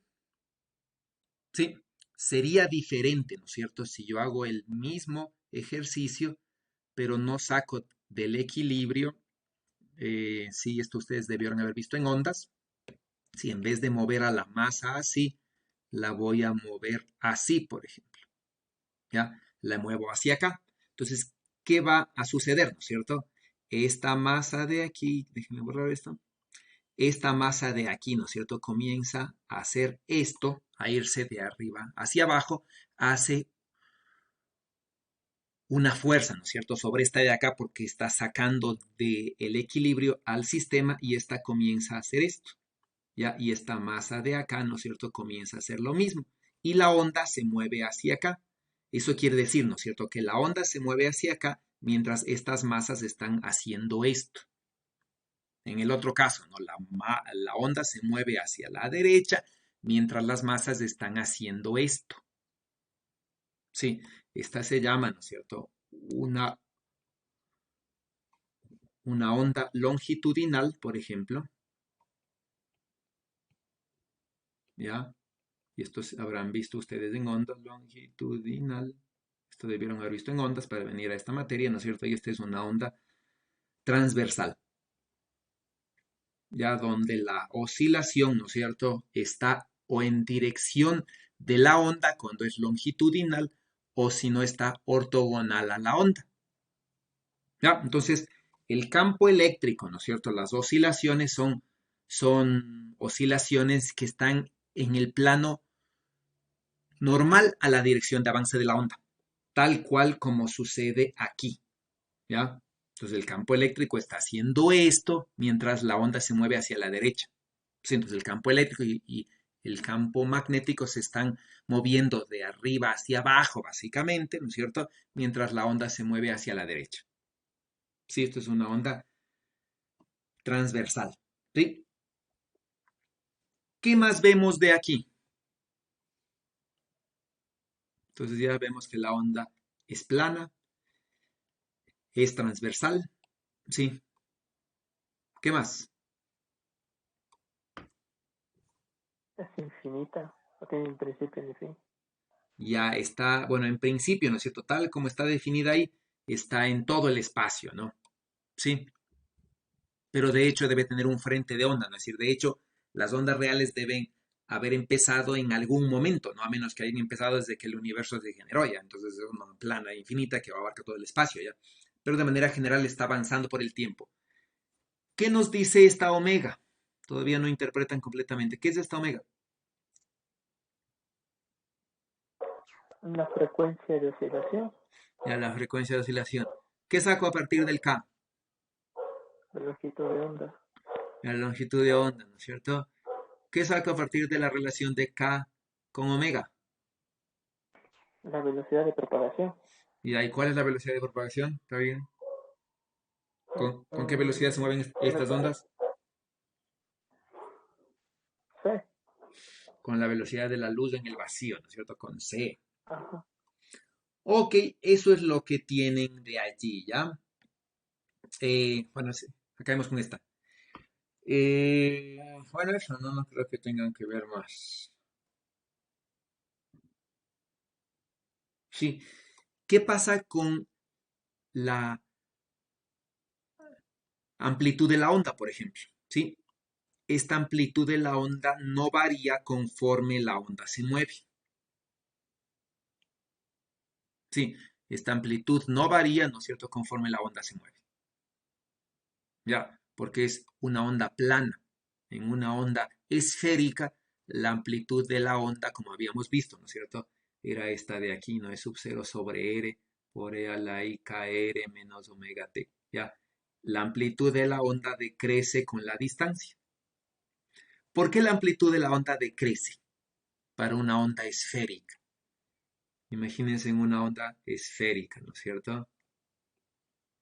¿Sí? Sería diferente, ¿no es cierto? Si yo hago el mismo ejercicio, pero no saco del equilibrio. Sí, esto ustedes debieron haber visto en ondas. Si en vez de mover a la masa así, la voy a mover así, por ejemplo. ¿Ya? La muevo hacia acá. Entonces, ¿qué va a suceder, no es cierto? Esta masa de aquí, déjenme borrar esto. Esta masa de aquí, ¿no es cierto? Comienza a hacer esto, a irse de arriba hacia abajo, hace una fuerza, ¿no es cierto?, sobre esta de acá porque está sacando del equilibrio al sistema y esta comienza a hacer esto, ¿ya? Y esta masa de acá, ¿no es cierto?, comienza a hacer lo mismo. Y la onda se mueve hacia acá. Eso quiere decir, ¿no es cierto?, que la onda se mueve hacia acá mientras estas masas están haciendo esto. En el otro caso, ¿no? La onda se mueve hacia la derecha mientras las masas están haciendo esto. Sí, esta se llama, ¿no es cierto?, una onda longitudinal, por ejemplo, ¿ya? Y esto habrán visto ustedes en onda longitudinal. Esto debieron haber visto en ondas para venir a esta materia, ¿no es cierto? Y esta es una onda transversal, ya donde la oscilación, ¿no es cierto?, está o en dirección de la onda cuando es longitudinal o si no está ortogonal a la onda. ¿Ya? Entonces, el campo eléctrico, ¿no es cierto? Las oscilaciones son oscilaciones que están en el plano normal a la dirección de avance de la onda, tal cual como sucede aquí, ¿ya? Entonces el campo eléctrico está haciendo esto mientras la onda se mueve hacia la derecha. Entonces el campo eléctrico y el campo magnético se están moviendo de arriba hacia abajo, básicamente, ¿no es cierto? Mientras la onda se mueve hacia la derecha. Sí, esto es una onda transversal. ¿Sí? ¿Qué más vemos de aquí? Entonces ya vemos que la onda es plana, es transversal. ¿Sí? ¿Qué más? Es infinita, no tiene un principio ni fin. Ya está, bueno, en principio, ¿no es cierto? Tal como está definida ahí, está en todo el espacio, ¿no? Sí, pero de hecho debe tener un frente de onda, ¿no? Es decir, de hecho, las ondas reales deben haber empezado en algún momento, ¿no? A menos que hayan empezado desde que el universo se generó ya, entonces es una plana infinita que abarca todo el espacio ya, pero de manera general está avanzando por el tiempo. ¿Qué nos dice esta omega? Todavía no interpretan completamente. ¿Qué es esta omega? La frecuencia de oscilación, Ya la frecuencia de oscilación. ¿Qué saco a partir del K? la longitud de onda, La longitud de onda, ¿no es cierto? ¿Qué saco a partir de la relación de K con omega? la velocidad de propagación. ¿Y ahí cuál es la velocidad de propagación? ¿Está bien? ¿Con qué velocidad se mueven estas ondas? Sí, Con la velocidad de la luz en el vacío, ¿no es cierto? Con C. ajá. Ok, eso es lo que tienen de allí, ¿ya? Bueno, sí. Acabemos con esta. Bueno, eso no creo que tengan que ver más. Sí. ¿Qué pasa con la amplitud de la onda, por ejemplo? ¿Sí? Esta amplitud de la onda no varía conforme la onda se mueve. Sí, esta amplitud no varía, ¿no es cierto?, conforme la onda se mueve. Ya, porque es una onda plana. En una onda esférica, la amplitud de la onda, como habíamos visto, ¿no es cierto?, era esta de aquí, ¿no? Es sub 0 sobre r por e a la i kr menos omega t. Ya, la amplitud de la onda decrece con la distancia. ¿Por qué la amplitud de la onda decrece para una onda esférica? Imagínense en una onda esférica, ¿no es cierto?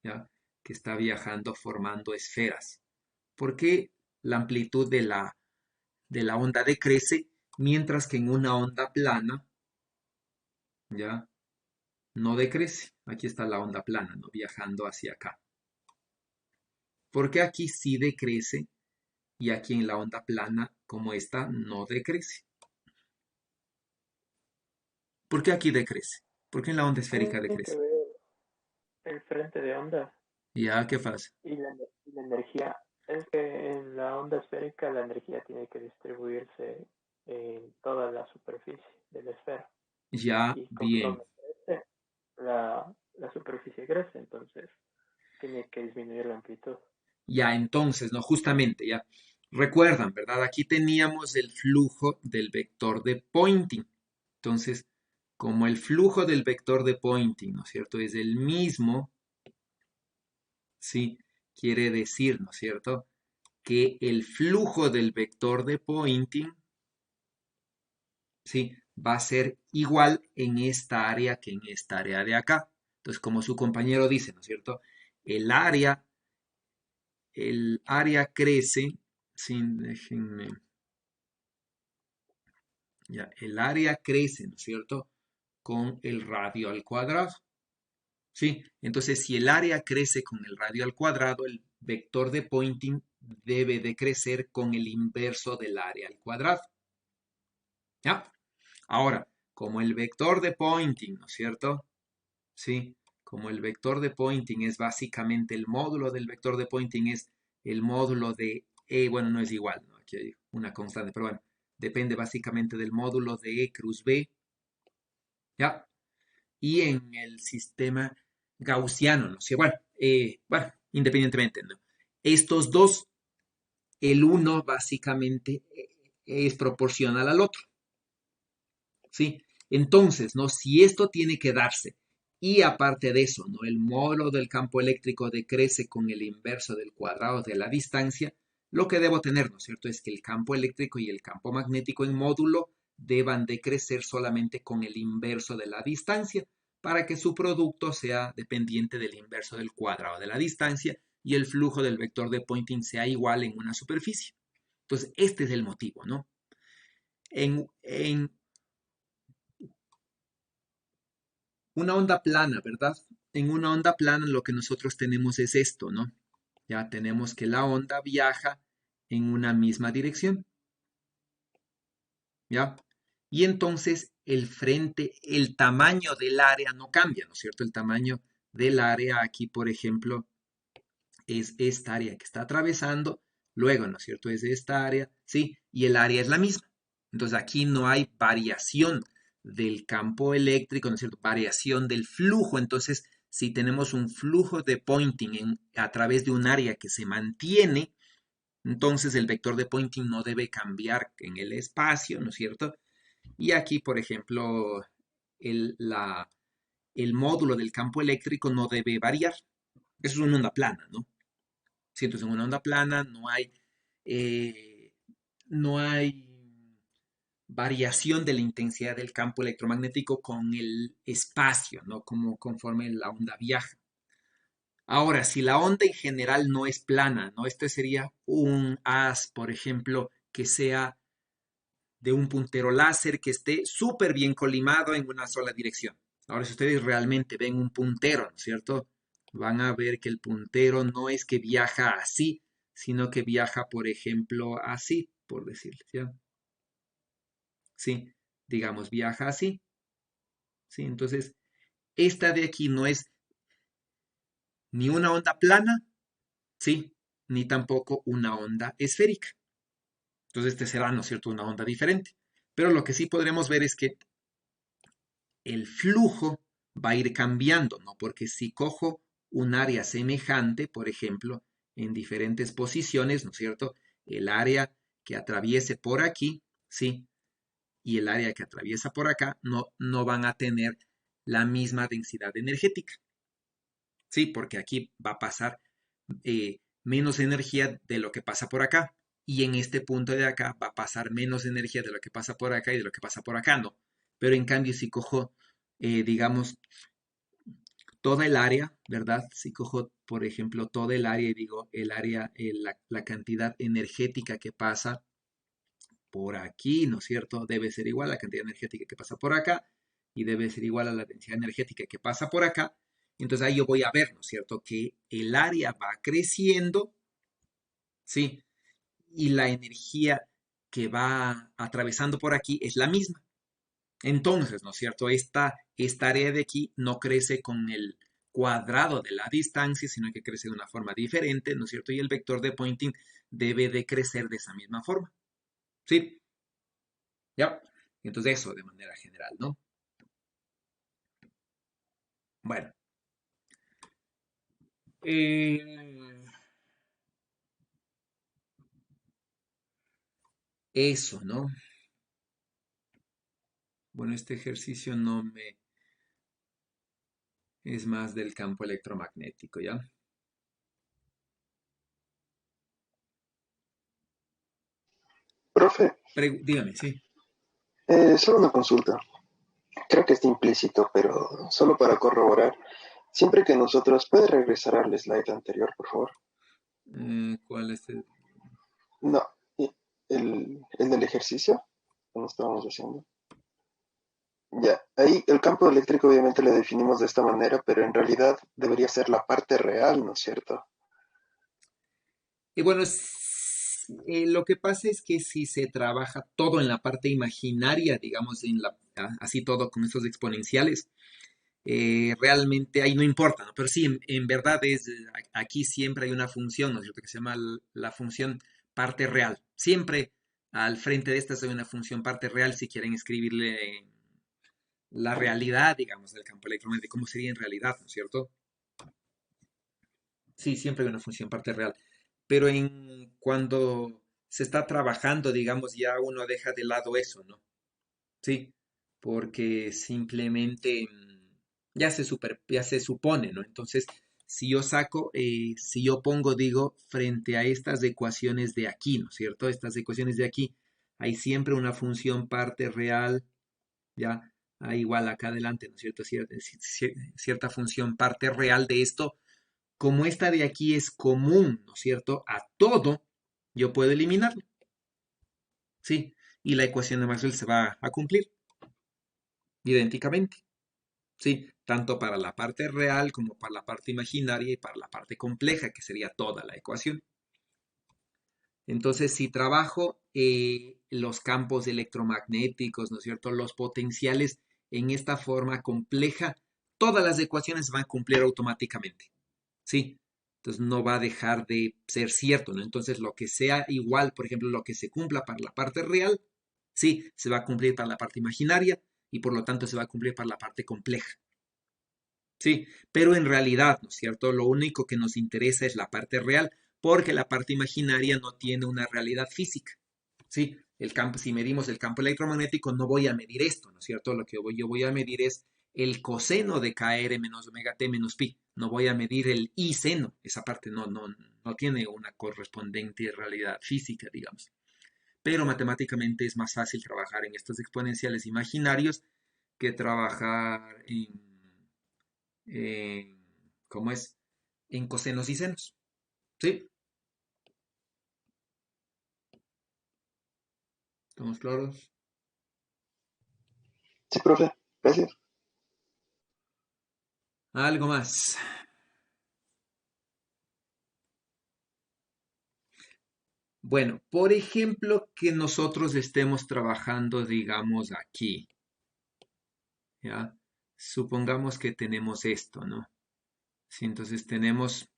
¿Ya? Que está viajando formando esferas. ¿Por qué la amplitud de la onda decrece mientras que en una onda plana, ¿ya?, no decrece? Aquí está la onda plana, ¿no?, viajando hacia acá. ¿Por qué aquí sí decrece y aquí en la onda plana como esta no decrece? ¿Por qué aquí decrece? ¿Por qué en la onda esférica Tiene que decrece? ver el frente de onda ¿Ya qué pasa? y la energía. Es que en la onda esférica la energía tiene que distribuirse en toda la superficie de la esfera. Ya, Y bien. conforme crece, la superficie crece, entonces tiene que disminuir la amplitud. Ya, entonces, ¿no? Justamente, ya. Recuerdan, ¿verdad? Aquí teníamos el flujo del vector de Poynting. Entonces, como el flujo del vector de Poynting, ¿no es cierto?, es el mismo, ¿sí? Quiere decir, ¿no es cierto?, que el flujo del vector de Poynting, ¿sí?, va a ser igual en esta área que en esta área de acá. Entonces, como su compañero dice, ¿no es cierto?, el área crece, déjenme, ya, el área crece, ¿no es cierto?, con el radio al cuadrado. ¿Sí? Entonces, si el área crece con el radio al cuadrado, el vector de Poynting debe de crecer con el inverso del área al cuadrado. ¿Ya? Ahora, como el vector de Poynting, ¿no es cierto? ¿Sí? Como el vector de Poynting es básicamente el módulo del vector de Poynting es el módulo de E, bueno, no es igual, ¿no? Aquí hay una constante, pero bueno, depende básicamente del módulo de E cruz B. ¿Ya? Y en el sistema gaussiano, ¿no? Sí, bueno, independientemente, ¿no? Estos dos, el uno básicamente es proporcional al otro, ¿sí? Entonces, ¿no? Si esto tiene que darse y aparte de eso, ¿no?, el módulo del campo eléctrico decrece con el inverso del cuadrado de la distancia, lo que debo tener, ¿no es cierto?, es que el campo eléctrico y el campo magnético en módulo deban decrecer solamente con el inverso de la distancia para que su producto sea dependiente del inverso del cuadrado de la distancia y el flujo del vector de Poynting sea igual en una superficie. Entonces, este es el motivo, ¿no? En una onda plana, ¿verdad? En una onda plana lo que nosotros tenemos es esto, ¿no? Ya tenemos que la onda viaja en una misma dirección, ¿ya? Y entonces el frente, el tamaño del área no cambia, ¿no es cierto? El tamaño del área aquí, por ejemplo, es esta área que está atravesando, luego, ¿no es cierto?, es esta área, ¿sí? Y el área es la misma. Entonces aquí no hay variación del campo eléctrico, ¿no es cierto?, variación del flujo. Entonces, si tenemos un flujo de Poynting a través de un área que se mantiene, entonces el vector de Poynting no debe cambiar en el espacio, ¿no es cierto? Y aquí, por ejemplo, el módulo del campo eléctrico no debe variar. Eso es una onda plana, ¿no? Si entonces en una onda plana eh, no hay variación de la intensidad del campo electromagnético con el espacio, ¿no? Como conforme la onda viaja. Ahora, si la onda en general no es plana, ¿no? Este sería un haz, por ejemplo, que sea de un puntero láser que esté súper bien colimado en una sola dirección. Ahora, si ustedes realmente ven un puntero, ¿no es cierto?, van a ver que el puntero no es que viaja así, sino que viaja, por ejemplo, así, por decirles, ¿ya? Sí, digamos, viaja así. Sí, entonces, esta de aquí no es ni una onda plana, sí, ni tampoco una onda esférica. Entonces, este será, ¿no es cierto?, una onda diferente. Pero lo que sí podremos ver es que el flujo va a ir cambiando, ¿no? Porque si cojo un área semejante, por ejemplo, en diferentes posiciones, ¿no es cierto? El área que atraviese por aquí, ¿sí? Y el área que atraviesa por acá no van a tener la misma densidad energética, ¿sí? Porque aquí va a pasar menos energía de lo que pasa por acá. Y en este punto de acá va a pasar menos energía de lo que pasa por acá y de lo que pasa por acá, ¿no? Pero en cambio, si cojo, digamos, toda el área, ¿verdad? Si cojo, por ejemplo, toda el área y digo el área, la cantidad energética que pasa por aquí, ¿no es cierto? Debe ser igual a la cantidad energética que pasa por acá y debe ser igual a la densidad energética que pasa por acá. Entonces ahí yo voy a ver, ¿no es cierto? Que el área va creciendo, ¿sí? Y la energía que va atravesando por aquí es la misma. Entonces, ¿no es cierto? Esta área de aquí no crece con el cuadrado de la distancia, sino que crece de una forma diferente, ¿no es cierto? Y el vector de Poynting debe de crecer de esa misma forma, ¿sí? ¿Ya? Entonces eso de manera general, ¿no? Bueno. Eso, ¿no? Bueno, este ejercicio no me... es más del campo electromagnético, ¿ya? Profe, Dígame, sí. solo una consulta. Creo que está implícito, pero solo para corroborar. Siempre que nosotros... ¿Puede regresar al slide anterior, por favor? ¿Cuál es el...? No, el del ejercicio, como estábamos haciendo. Ya, ahí el campo eléctrico obviamente le definimos de esta manera, pero en realidad debería ser la parte real, ¿no es cierto? Y bueno, lo que pasa es que si se trabaja todo en la parte imaginaria, digamos, así todo con esos exponenciales, realmente ahí no importa, ¿no? Pero sí, en verdad aquí siempre hay una función, ¿no es cierto?, que se llama la función parte real. Siempre al frente de esta hay una función parte real si quieren escribirle la realidad, digamos, del campo electromagnético, cómo sería en realidad, ¿no es cierto? Sí, siempre hay una función parte real. Pero cuando se está trabajando, digamos, ya uno deja de lado eso, ¿no? Sí, porque simplemente ya se supone, ¿no? Entonces, si yo saco, si yo pongo, digo, frente a estas ecuaciones de aquí, ¿no es cierto? Estas ecuaciones de aquí, hay siempre una función parte real, ya, igual acá adelante, ¿no es cierto? Cierta función parte real de esto, como esta de aquí es común, ¿no es cierto? A todo, yo puedo eliminarlo, ¿sí? Y la ecuación de Maxwell se va a cumplir idénticamente. Sí, tanto para la parte real como para la parte imaginaria y para la parte compleja, que sería toda la ecuación. Entonces, si trabajo los campos electromagnéticos, ¿no es cierto? Los potenciales en esta forma compleja, todas las ecuaciones van a cumplir automáticamente. ¿Sí? Entonces no va a dejar de ser cierto, ¿no? Entonces lo que sea igual, por ejemplo, lo que se cumpla para la parte real, sí, se va a cumplir para la parte imaginaria y por lo tanto se va a cumplir para la parte compleja. Sí, pero en realidad, ¿no es cierto? Lo único que nos interesa es la parte real, porque la parte imaginaria no tiene una realidad física. Sí, el campo, si medimos el campo electromagnético, no voy a medir esto, ¿no es cierto? Lo que yo voy a medir es el coseno de KR menos omega t menos pi. No voy a medir el I seno. Esa parte no tiene una correspondiente realidad física, digamos. Pero matemáticamente es más fácil trabajar en estos exponenciales imaginarios que trabajar en, ¿cómo es? En cosenos y senos. ¿Sí? ¿Estamos claros? Sí, profe, gracias. Algo más. Bueno, por ejemplo, que nosotros estemos trabajando, digamos, aquí. ¿Ya? Supongamos que tenemos esto, ¿no? Sí, entonces tenemos,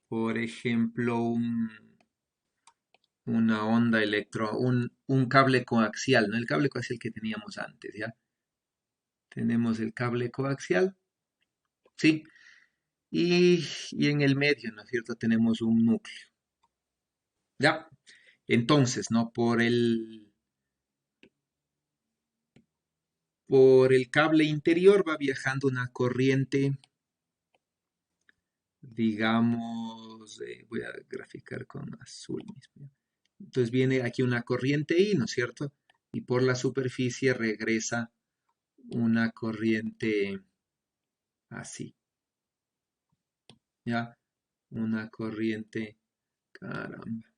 por ejemplo, una onda un cable coaxial, ¿no? El cable coaxial que teníamos antes, ¿ya? Tenemos el cable coaxial, ¿sí? Y en el medio, ¿no es cierto? Tenemos un núcleo, ¿ya? Entonces, ¿no? Por el cable interior va viajando una corriente, digamos, voy a graficar con azul mismo. Entonces viene aquí una corriente I, ¿no es cierto? Y por la superficie regresa una corriente así, ¿ya? Una corriente, caramba.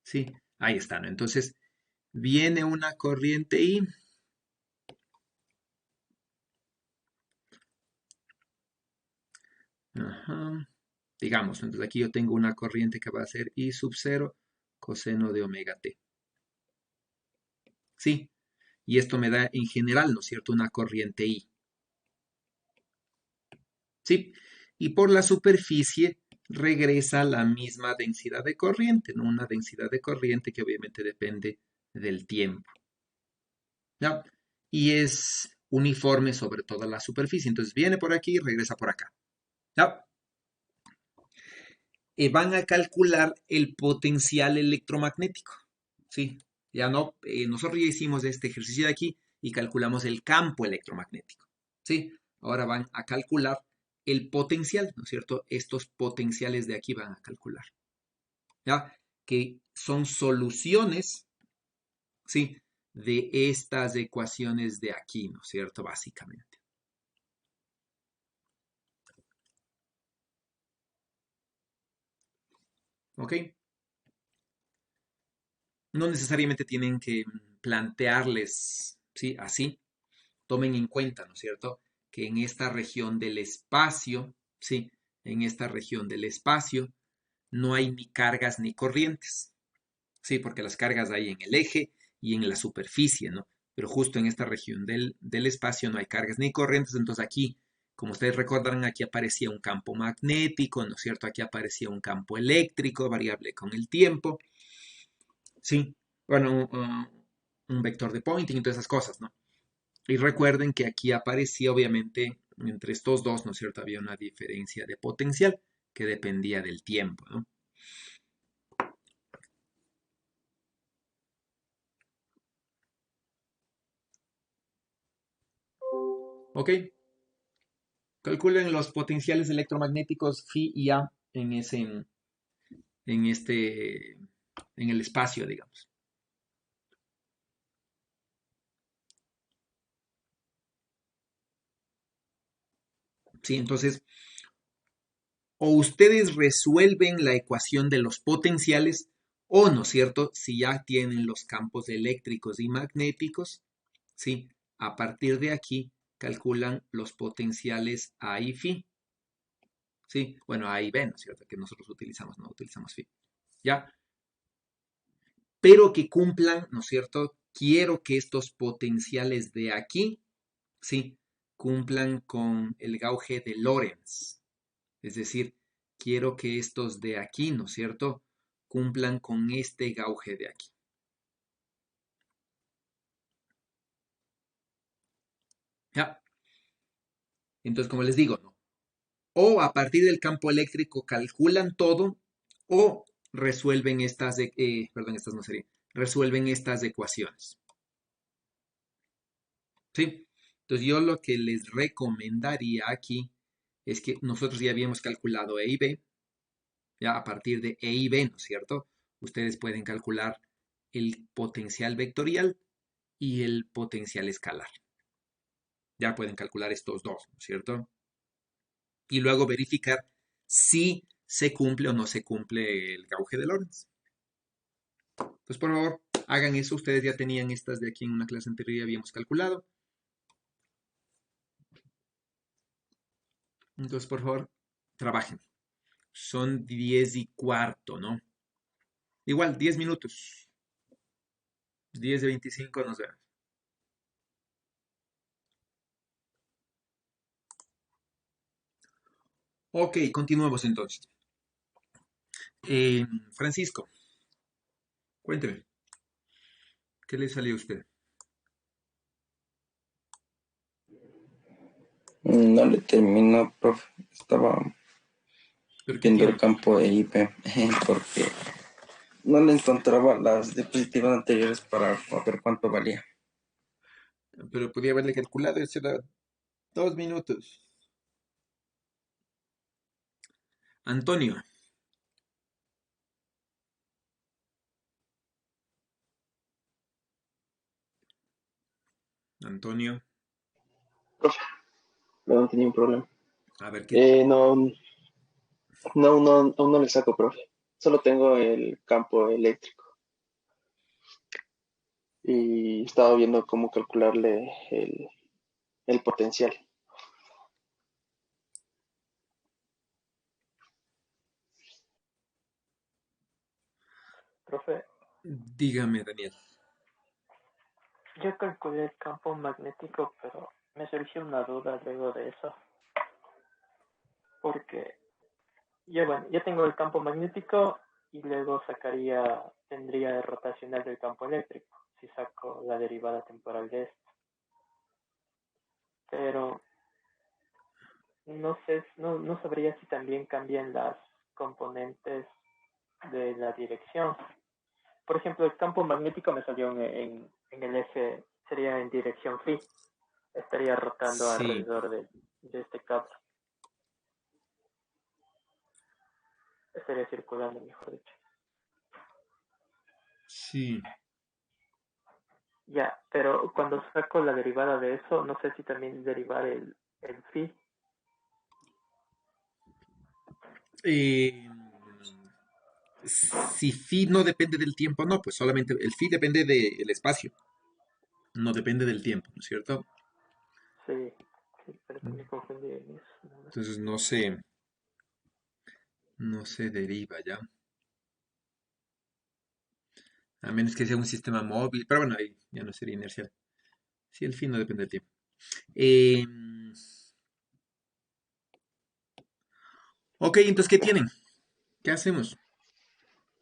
Sí, ahí está, ¿no? Entonces viene una corriente I. Ajá. Digamos, entonces aquí yo tengo una corriente que va a ser I sub 0 coseno de omega t. Sí, y esto me da en general, ¿no es cierto?, una corriente I. Sí, y por la superficie regresa la misma densidad de corriente, ¿no? Una densidad de corriente que obviamente depende del tiempo. ¿Ya? Y es uniforme sobre toda la superficie. Entonces viene por aquí y regresa por acá. ¿Ya? Van a calcular el potencial electromagnético. ¿Sí? Ya no, nosotros ya hicimos este ejercicio de aquí y calculamos el campo electromagnético. ¿Sí? Ahora van a calcular el potencial, ¿no es cierto? Estos potenciales de aquí van a calcular. ¿Ya? Que son soluciones, ¿sí? De estas ecuaciones de aquí, ¿no es cierto? Básicamente. ¿Ok? No necesariamente tienen que plantearles, ¿sí? Así. Tomen en cuenta, ¿no es cierto? Que en esta región del espacio, ¿sí? En esta región del espacio no hay ni cargas ni corrientes, ¿sí? Porque las cargas hay en el eje y en la superficie, ¿no? Pero justo en esta región del espacio no hay cargas ni corrientes, entonces aquí, como ustedes recordarán, aquí aparecía un campo magnético, ¿no es cierto? Aquí aparecía un campo eléctrico variable con el tiempo, ¿sí? Bueno, un vector de Poynting y todas esas cosas, ¿no? Y recuerden que aquí aparecía, obviamente, entre estos dos, ¿no es cierto? Había una diferencia de potencial que dependía del tiempo, ¿no? ¿Ok? Calculen los potenciales electromagnéticos phi y A en en el espacio, digamos. Sí, entonces, o ustedes resuelven la ecuación de los potenciales, o, ¿no es cierto?, si ya tienen los campos eléctricos y magnéticos, ¿sí? A partir de aquí calculan los potenciales A y phi. ¿Sí? Bueno, A y B, ¿no es cierto?, que nosotros utilizamos, no utilizamos phi. ¿Ya? Pero que cumplan, ¿no es cierto? Quiero que estos potenciales de aquí, ¿sí? Cumplan con el gauge de Lorentz. Es decir, quiero que estos de aquí, ¿no es cierto?, cumplan con este gauge de aquí. ¿Ya? Entonces, como les digo, ¿no? O a partir del campo eléctrico calculan todo, o resuelven estas no serían, resuelven estas ecuaciones. ¿Sí? Entonces yo lo que les recomendaría aquí es que nosotros ya habíamos calculado E y B, ya a partir de E y B, ¿no es cierto? Ustedes pueden calcular el potencial vectorial y el potencial escalar. Ya pueden calcular estos dos, ¿no es cierto? Y luego verificar si se cumple o no se cumple el gauge de Lorentz. Pues por favor, hagan eso. Ustedes ya tenían estas de aquí en una clase anterior, ya habíamos calculado. Entonces, por favor, trabajen. Son 10:15, ¿no? Igual, 10 minutos. 10:25 nos vemos. Ok, continuamos entonces. Francisco, cuénteme, ¿qué le salió a usted? No le termino, profe. Estaba ¿Pero qué viendo tiene? el campo EIP porque no le encontraba las diapositivas anteriores para ver cuánto valía. Pero podía haberle calculado, eso era 2 minutos. Antonio, Antonio, Profe, no tenía un problema. a ver, ¿qué? No, aún no le saco, profe. Solo tengo el campo eléctrico y estaba viendo cómo calcularle el potencial. Profe, Dígame, Daniel. yo calculé el campo magnético, pero me surgió una duda luego de eso. Porque ya tengo el campo magnético y luego tendría el rotacional del campo eléctrico, si saco la derivada temporal de esto. Pero no sé, no sabría si también cambian las componentes de la dirección. Por ejemplo, el campo magnético me salió en el eje, sería en dirección phi. Estaría rotando Sí, alrededor de este cable. Estaría circulando, mejor dicho. sí. Ya, pero cuando saco la derivada de eso, no sé si también derivar el phi. Eh, si phi no depende del tiempo, no, pues solamente el phi depende del espacio, no depende del tiempo, ¿no es cierto? Sí, pero me confundí en eso. Entonces no se deriva ya, a menos que sea un sistema móvil, pero bueno, ahí ya no sería inercial. Sí, el phi no depende del tiempo. Eh, ok, entonces, ¿qué tienen? ¿Qué hacemos?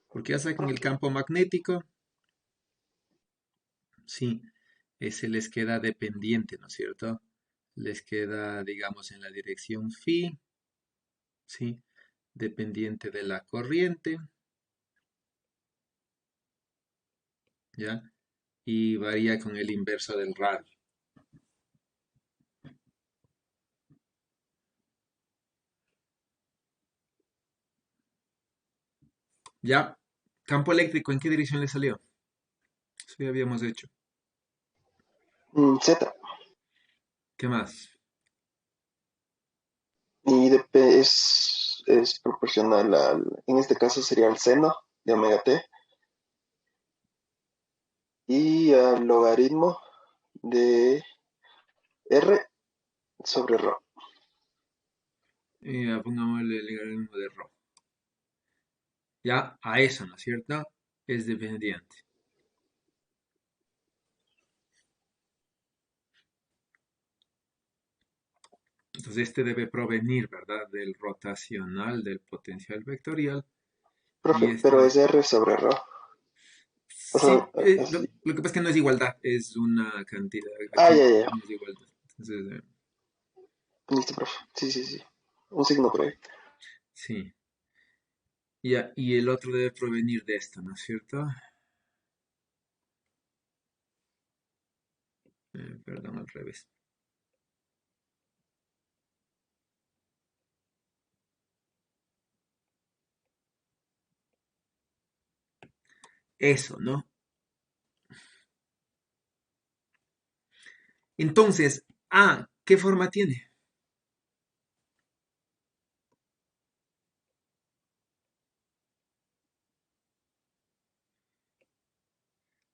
Porque ya sacan el campo magnético, sí, ese les queda dependiente, ¿no es cierto? Les queda, digamos, en la dirección phi, sí, dependiente de la corriente, ¿ya? Y varía con el inverso del radio. ¿Ya? Campo eléctrico, ¿en qué dirección le salió? Eso ya habíamos hecho. Z, ¿Qué más? y es proporcional en este caso sería al seno de omega t y al logaritmo de R sobre ρ. Pongámosle el logaritmo de ρ. Ya, a eso, ¿no es cierto? Es dependiente. Entonces este debe provenir, ¿verdad? Del rotacional del potencial vectorial. Y Profe, pero este, es R sobre ρ. O sea, sí, lo que pasa es que no es igualdad, es una cantidad. Aquí ya, ya. no es igualdad. Entonces, Listo, profe. Sí, sí, sí. Un signo por ahí. sí. Ya, y el otro debe provenir de esto, ¿no es cierto? Perdón, al revés. Eso, ¿no? Entonces, ¿qué forma tiene?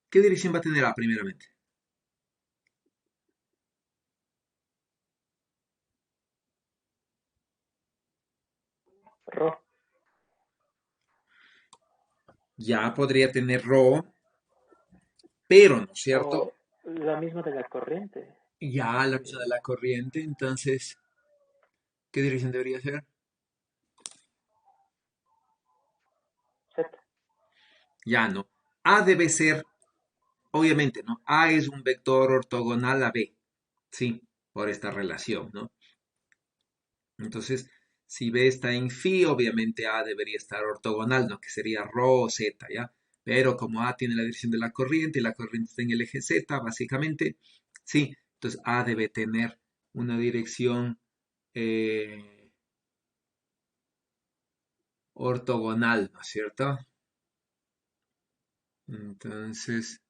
¿Qué dirección va a tener A primeramente? Rho. Ya podría tener ρ, pero, ¿no es cierto? O la misma de la corriente. Ya la misma de la corriente, entonces, ¿qué dirección debería ser? Z. Ya no. A debe ser, obviamente, ¿no? A es un vector ortogonal a B, ¿sí? Por esta relación, ¿no? Entonces, si B está en phi, obviamente A debería estar ortogonal, ¿no? Que sería rho o z, ¿ya? Pero como A tiene la dirección de la corriente y la corriente está en el eje z, básicamente, sí. Entonces, A debe tener una dirección ortogonal, ¿no es cierto? Entonces,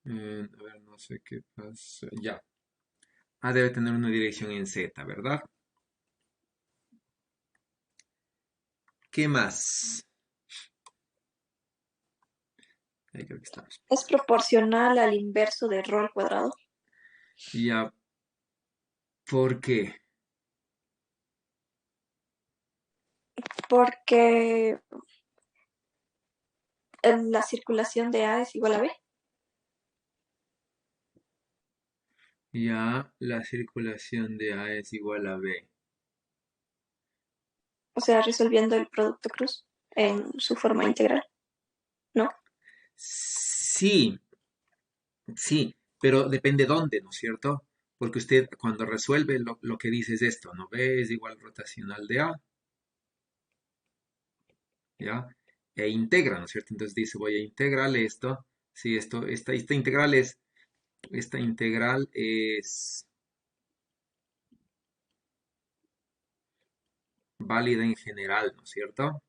a ver, no sé qué pasa. Ya. A debe tener una dirección en z, ¿verdad? ¿Qué más? Ahí creo que estamos. Es proporcional al inverso de ρ al cuadrado. Ya. ¿Por qué? Porque la circulación de A es igual a B. Ya la circulación de A es igual a B. O sea, resolviendo el producto cruz en su forma integral, ¿no? Sí, sí, pero depende dónde, ¿no es cierto? Porque usted cuando resuelve lo que dice es esto, ¿no? B es igual rotacional de A, ¿ya? E integra, ¿no es cierto? Entonces dice, voy a integrar esto. Sí, esta integral es válida en general, ¿no es cierto?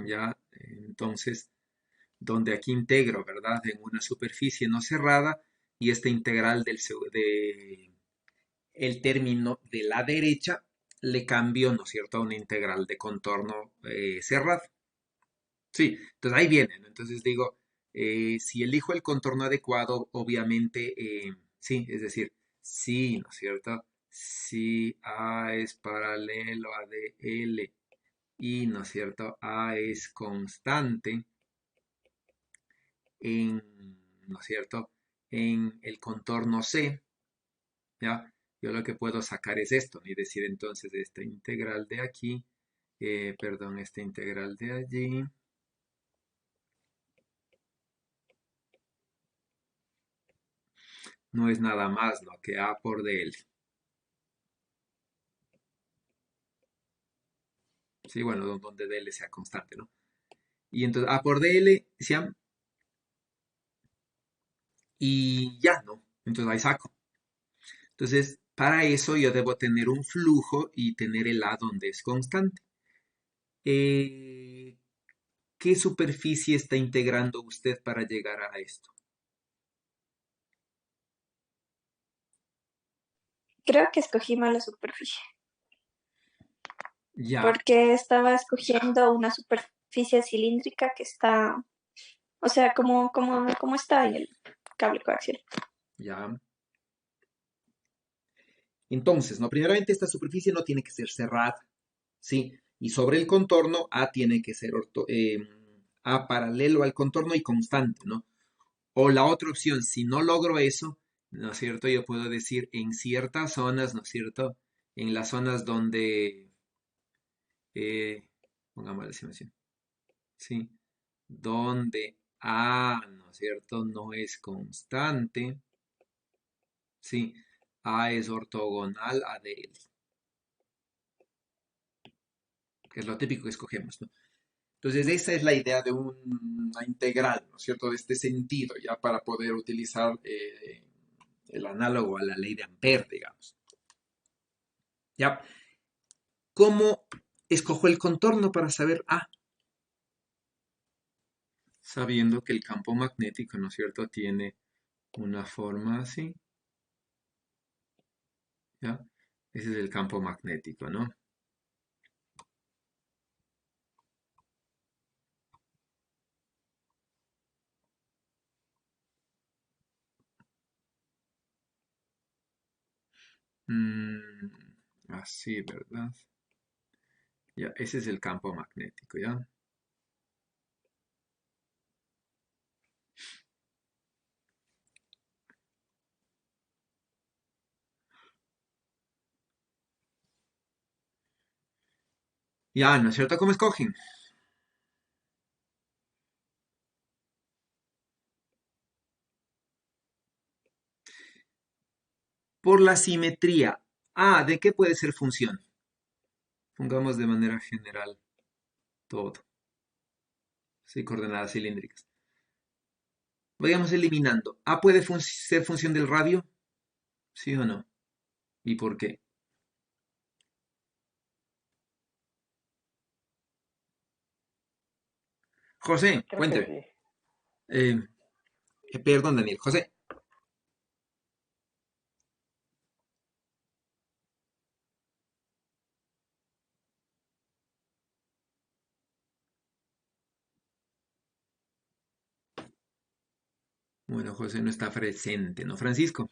Ya, entonces, donde aquí integro, ¿verdad? En una superficie no cerrada y esta integral de el término de la derecha le cambio, ¿no es cierto?, a una integral de contorno cerrado. Sí, entonces ahí viene, ¿no? Entonces digo, si elijo el contorno adecuado, obviamente, sí, es decir, sí, ¿no es cierto? Si A es paralelo a DL y, ¿no es cierto?, A es constante en, ¿no es cierto?, en el contorno C, ¿ya? Yo lo que puedo sacar es esto, ¿no? Y decir entonces esta integral de aquí, perdón, esta integral de allí, no es nada más, ¿no?, que A por DL. Sí, bueno, donde DL sea constante, ¿no? Y entonces A por DL, ¿sí? Y ya, ¿no? Entonces ahí saco. Entonces, para eso yo debo tener un flujo y tener el A donde es constante. Eh, ¿Qué superficie está integrando usted para llegar a esto? Creo que escogí mal la superficie, Ya, porque estaba escogiendo una superficie cilíndrica que está, o sea, como está en el cable coaxial. ya. Entonces, ¿no? Primeramente, esta superficie no tiene que ser cerrada, ¿sí? Y sobre el contorno, A tiene que ser A paralelo al contorno y constante, ¿no? O la otra opción, si no logro eso, ¿no es cierto? Yo puedo decir en ciertas zonas, ¿no es cierto? En las zonas donde, pongamos la estimación, ¿sí? Donde A, ¿no es cierto? No es constante, ¿sí? A es ortogonal a DL, que es lo típico que escogemos, ¿no? Entonces, esa es la idea de una integral, ¿no es cierto? De este sentido, ya para poder utilizar el análogo a la ley de Ampère, digamos. ¿Ya? ¿Cómo escojo el contorno para saber A? Sabiendo que el campo magnético, ¿no es cierto?, tiene una forma así, ¿ya? Ese es el campo magnético, ¿no? Mm, así, ¿verdad? Ya, ese es el campo magnético, ¿ya? Ya, ¿no es cierto? ¿Cómo escogen? Por la simetría. Ah, ¿de qué puede ser función? Pongamos de manera general todo. Sí, coordenadas cilíndricas. Vayamos eliminando. ¿A puede ser función del radio? ¿Sí o no? ¿Y por qué? José, Creo que cuénteme. sí. Eh, perdón, Daniel. José. Bueno, José no está presente, ¿no? Francisco.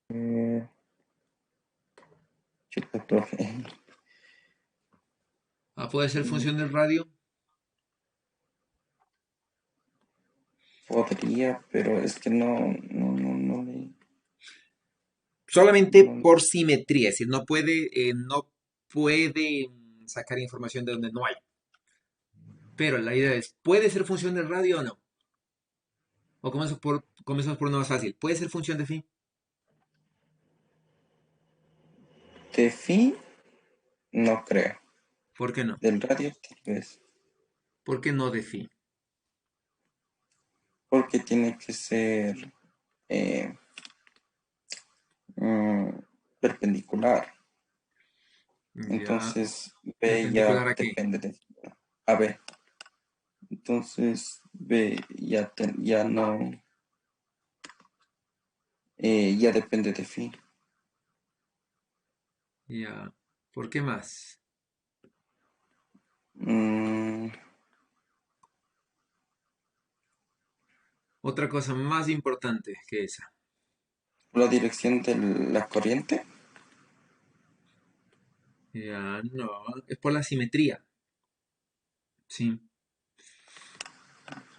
Eh, chuta, profe. ¿A puede ser Mm, función del radio? Podría, pero es que Solamente no, por simetría, es decir, no puede sacar información de donde no hay. Pero la idea es, ¿puede ser función del radio o no? O comenzamos por uno más fácil. ¿Puede ser función de phi? de fin, no creo. ¿Por qué no? Del radio, tal vez. ¿Por qué no de phi? Porque tiene que ser eh, mm, perpendicular. Ya, Entonces, B perpendicular ya a qué. depende de A, B. Entonces, B ya no, ya depende de phi. Ya, ¿por qué más? Mm, Otra cosa más importante que esa. la dirección de la corriente. Ya, no, es por la simetría. Sí.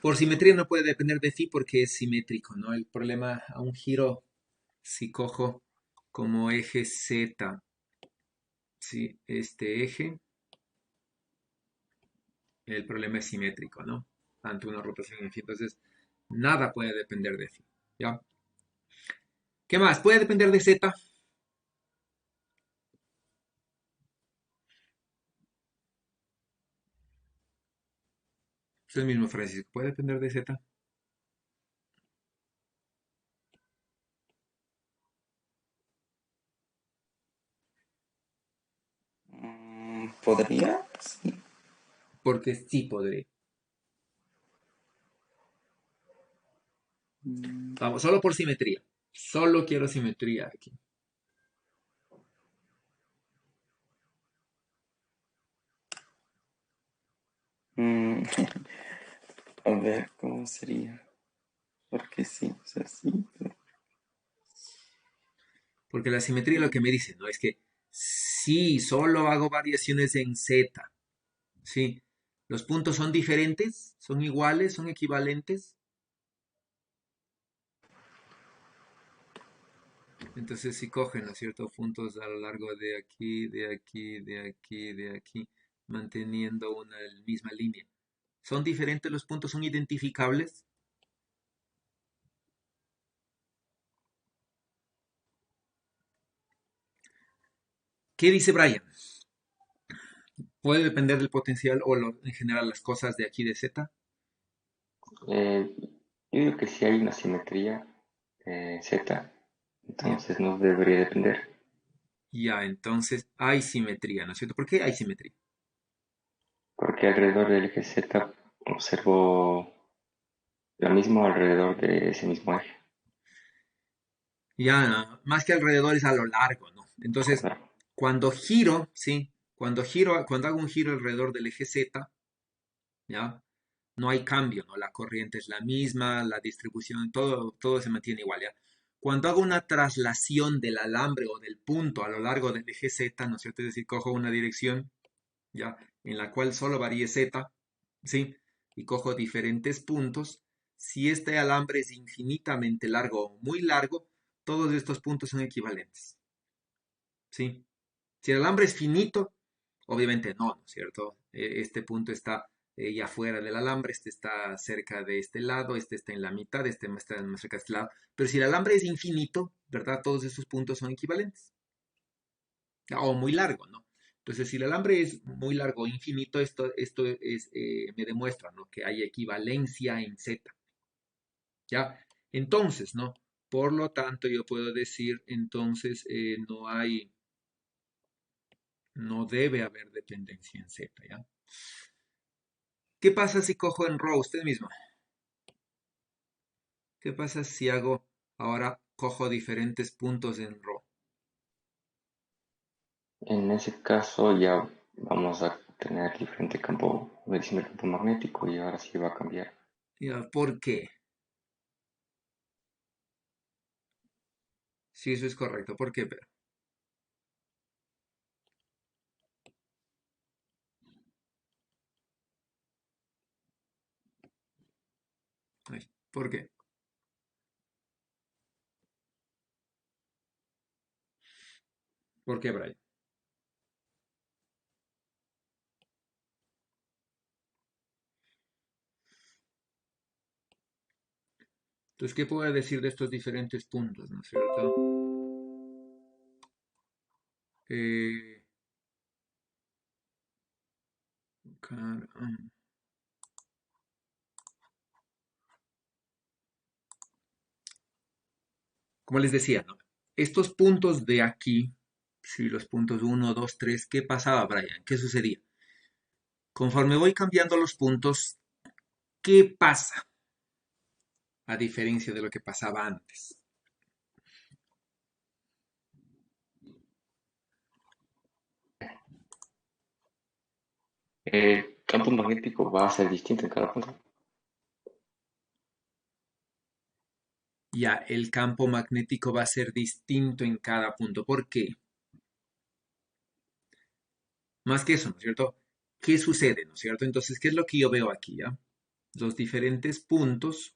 Por simetría no puede depender de phi porque es simétrico, ¿no? El problema a un giro, si cojo como eje Z, sí, este eje, el problema es simétrico, ¿no? Ante una rotación en phi. Entonces, nada puede depender de phi. ¿Ya? ¿Qué más? ¿Puede depender de Z? Es el mismo, Francisco. ¿Puede depender de Z? ¿Podría? Sí. Porque sí podré. Mm, Vamos, solo por simetría. Solo quiero simetría aquí. mm, a ver, ¿cómo sería? Porque sí, o sea, sí. Porque la simetría lo que me dice, ¿no? Es que si solo hago variaciones en Z, ¿sí? Los puntos son diferentes, son iguales, son equivalentes. Entonces si cogen, ¿no es cierto? Puntos a lo largo de aquí, de aquí, de aquí, de aquí, manteniendo una misma línea. ¿Son diferentes los puntos? ¿Son identificables? ¿Qué dice Brian? ¿Puede depender del potencial o en general las cosas de aquí de Z? Eh, yo digo que si hay una simetría Z, Ya, entonces no debería depender, ya, entonces hay simetría, ¿no es cierto? ¿Por qué hay simetría? porque alrededor del eje Z observo lo mismo alrededor de ese mismo eje. Ya, más que alrededor es a lo largo, ¿no? Entonces, Claro. cuando giro, ¿sí? Cuando hago un giro alrededor del eje Z, ¿ya? No hay cambio, ¿no? La corriente es la misma, la distribución, todo se mantiene igual, ¿ya? Cuando hago una traslación del alambre o del punto a lo largo del eje Z, ¿no es cierto? Es decir, cojo una dirección, ¿ya? En la cual solo varíe Z, ¿sí? Y cojo diferentes puntos. Si este alambre es infinitamente largo o muy largo, todos estos puntos son equivalentes, ¿sí? Si el alambre es finito, obviamente no, ¿no es cierto? Este punto está ya fuera del alambre, este está cerca de este lado, este está en la mitad, este está más cerca de este lado. Pero si el alambre es infinito, ¿verdad? Todos esos puntos son equivalentes. O muy largo, ¿no? Entonces, si el alambre es muy largo o infinito, esto me demuestra, ¿no? Que hay equivalencia en Z, ¿ya? Entonces, ¿no? Por lo tanto, yo puedo decir, entonces, no debe haber dependencia en Z, ¿ya? ¿Qué pasa si cojo en row usted mismo? ¿Qué pasa si ahora cojo diferentes puntos en row? En ese caso ya vamos a tener diferente campo, medición del campo magnético y ahora sí va a cambiar. ¿Ya? ¿Por qué? Sí, eso es correcto. ¿Por qué, pero? Ay, ¿por qué? ¿Por qué, Brian? Entonces, ¿qué puedo decir de estos diferentes puntos, no es cierto? Eh, caramba. Como les decía, ¿no? Estos puntos de aquí, sí, los puntos 1, 2, 3, ¿qué pasaba, Brian? ¿Qué sucedía? Conforme voy cambiando los puntos, ¿qué pasa? A diferencia de lo que pasaba antes. El campo magnético va a ser distinto en cada punto. Ya el campo magnético va a ser distinto en cada punto. ¿Por qué? Más que eso, ¿no es cierto? ¿Qué sucede, no es cierto? Entonces, ¿qué es lo que yo veo aquí, ya? Los diferentes puntos,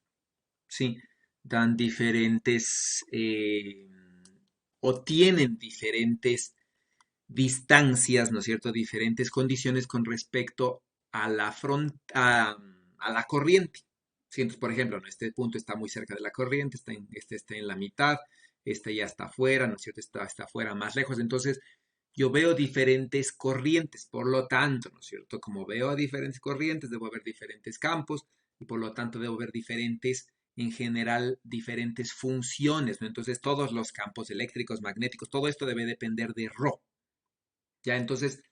sí, dan diferentes o tienen diferentes distancias, ¿no es cierto? Diferentes condiciones con respecto a a la corriente. Sí, entonces, por ejemplo, ¿no? Este punto está muy cerca de la corriente, este está en la mitad, este ya está afuera, ¿no es cierto? Está afuera más lejos. Entonces, yo veo diferentes corrientes, por lo tanto, ¿no es cierto? Como veo diferentes corrientes, debo ver diferentes campos y por lo tanto debo ver diferentes, en general, diferentes funciones, ¿no? Entonces, todos los campos eléctricos, magnéticos, todo esto debe depender de ρ. Ya, entonces,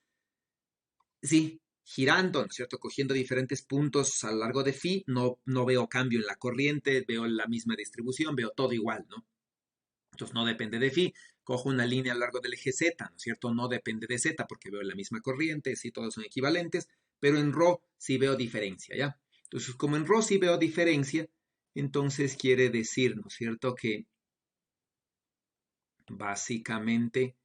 sí, girando, ¿no es cierto? Cogiendo diferentes puntos a lo largo de phi, no veo cambio en la corriente, veo la misma distribución, veo todo igual, ¿no? Entonces no depende de phi. Cojo una línea a lo largo del eje Z, ¿no es cierto? No depende de Z porque veo la misma corriente, sí, todos son equivalentes, pero en ρ sí veo diferencia, ¿ya? Entonces, como en ρ sí veo diferencia, entonces quiere decir, ¿no es cierto? Que básicamente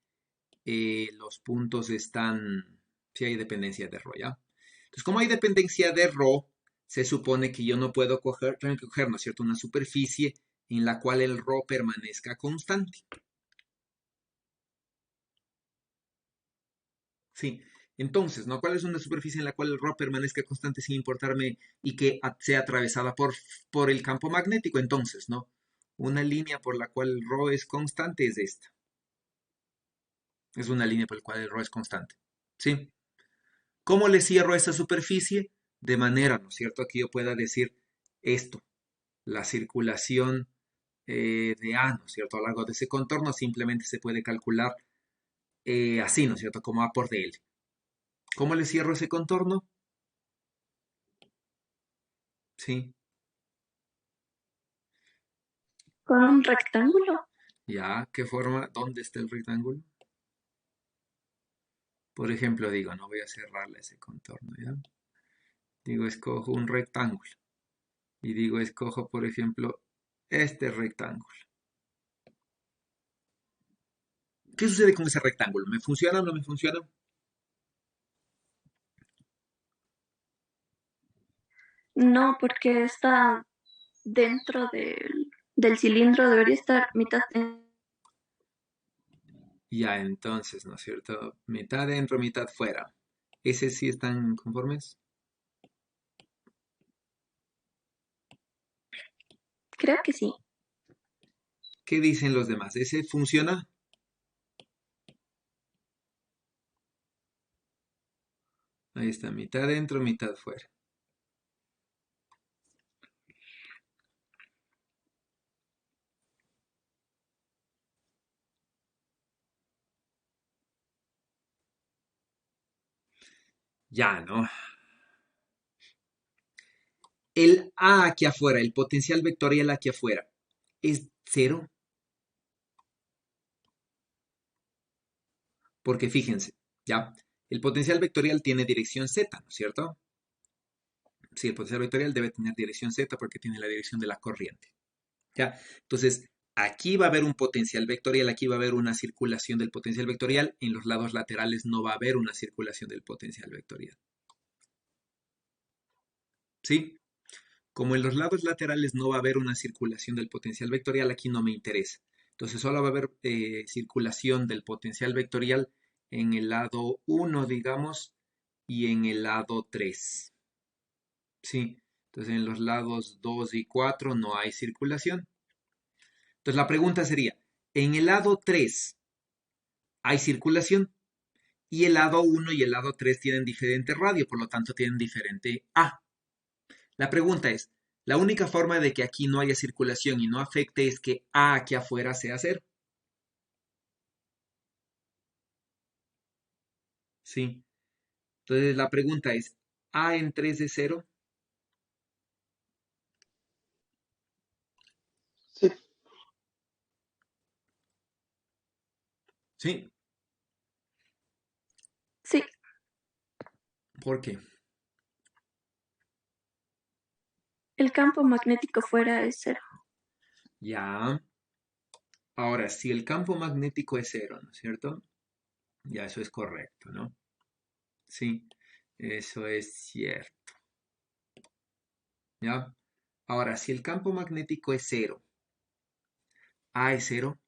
los puntos están, si hay dependencia de ρ, ¿ya? Entonces, como hay dependencia de ρ, se supone que yo no puedo tengo que coger, ¿no es cierto?, una superficie en la cual el ρ permanezca constante. Sí. Entonces, ¿no? ¿Cuál es una superficie en la cual el ρ permanezca constante sin importarme y que sea atravesada por el campo magnético? Entonces, ¿no? Una línea por la cual el ρ es constante es esta. Es una línea por la cual el ρ es constante. ¿Sí? ¿Cómo le cierro esa superficie? De manera, ¿no es cierto?, que yo pueda decir esto, la circulación de A, ¿no es cierto?, a lo largo de ese contorno simplemente se puede calcular así, ¿no es cierto?, como A por dl. ¿Cómo le cierro ese contorno? Sí, Con un rectángulo. ya, ¿qué forma? ¿Dónde está el rectángulo? Por ejemplo, digo, no voy a cerrarle ese contorno, ¿ya? Digo, escojo un rectángulo. Y digo, escojo, por ejemplo, este rectángulo. ¿Qué sucede con ese rectángulo? ¿Me funciona o no me funciona? No, porque está dentro del cilindro, debería estar mitad en... Ya, entonces, ¿no es cierto? Mitad dentro, mitad fuera. ¿Ese sí están conformes? Creo que sí. ¿Qué dicen los demás? ¿Ese funciona? Ahí está, mitad dentro, mitad fuera. Ya, ¿no? El A aquí afuera, el potencial vectorial aquí afuera, ¿es cero? Porque fíjense, ¿ya? El potencial vectorial tiene dirección z, ¿no es cierto? Sí, el potencial vectorial debe tener dirección z porque tiene la dirección de la corriente. ¿Ya? Entonces, aquí va a haber un potencial vectorial, aquí va a haber una circulación del potencial vectorial, en los lados laterales no va a haber una circulación del potencial vectorial. ¿Sí? Como en los lados laterales no va a haber una circulación del potencial vectorial, aquí no me interesa. Entonces solo va a haber circulación del potencial vectorial en el lado 1, digamos, y en el lado 3. ¿Sí? Entonces en los lados 2 y 4 no hay circulación. Entonces la pregunta sería, en el lado 3 hay circulación y el lado 1 y el lado 3 tienen diferente radio, por lo tanto tienen diferente A. La pregunta es, la única forma de que aquí no haya circulación y no afecte es que A aquí afuera sea cero. Sí. Entonces la pregunta es, ¿A en 3 es cero? Sí, Sí. Sí, ¿Por qué? el campo magnético fuera es cero. Ya. Ahora, si el campo magnético es cero, ¿no es cierto? Ya eso es correcto, ¿no? Sí, eso es cierto. ¿Ya? Ahora, si el campo magnético es cero, A es cero,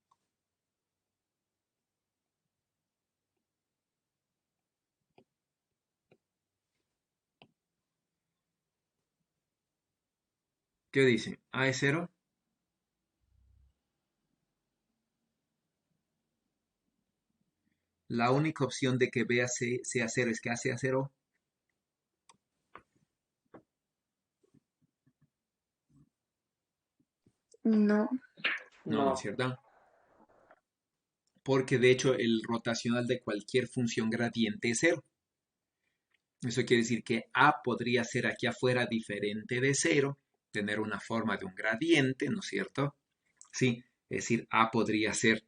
¿qué dice? A es cero. La única opción de que B sea cero es que A sea cero. No, No, ¿no es No, cierto? Porque de hecho el rotacional de cualquier función gradiente es cero. Eso quiere decir que A podría ser aquí afuera diferente de cero, tener una forma de un gradiente, ¿no es cierto? Sí, es decir, A podría ser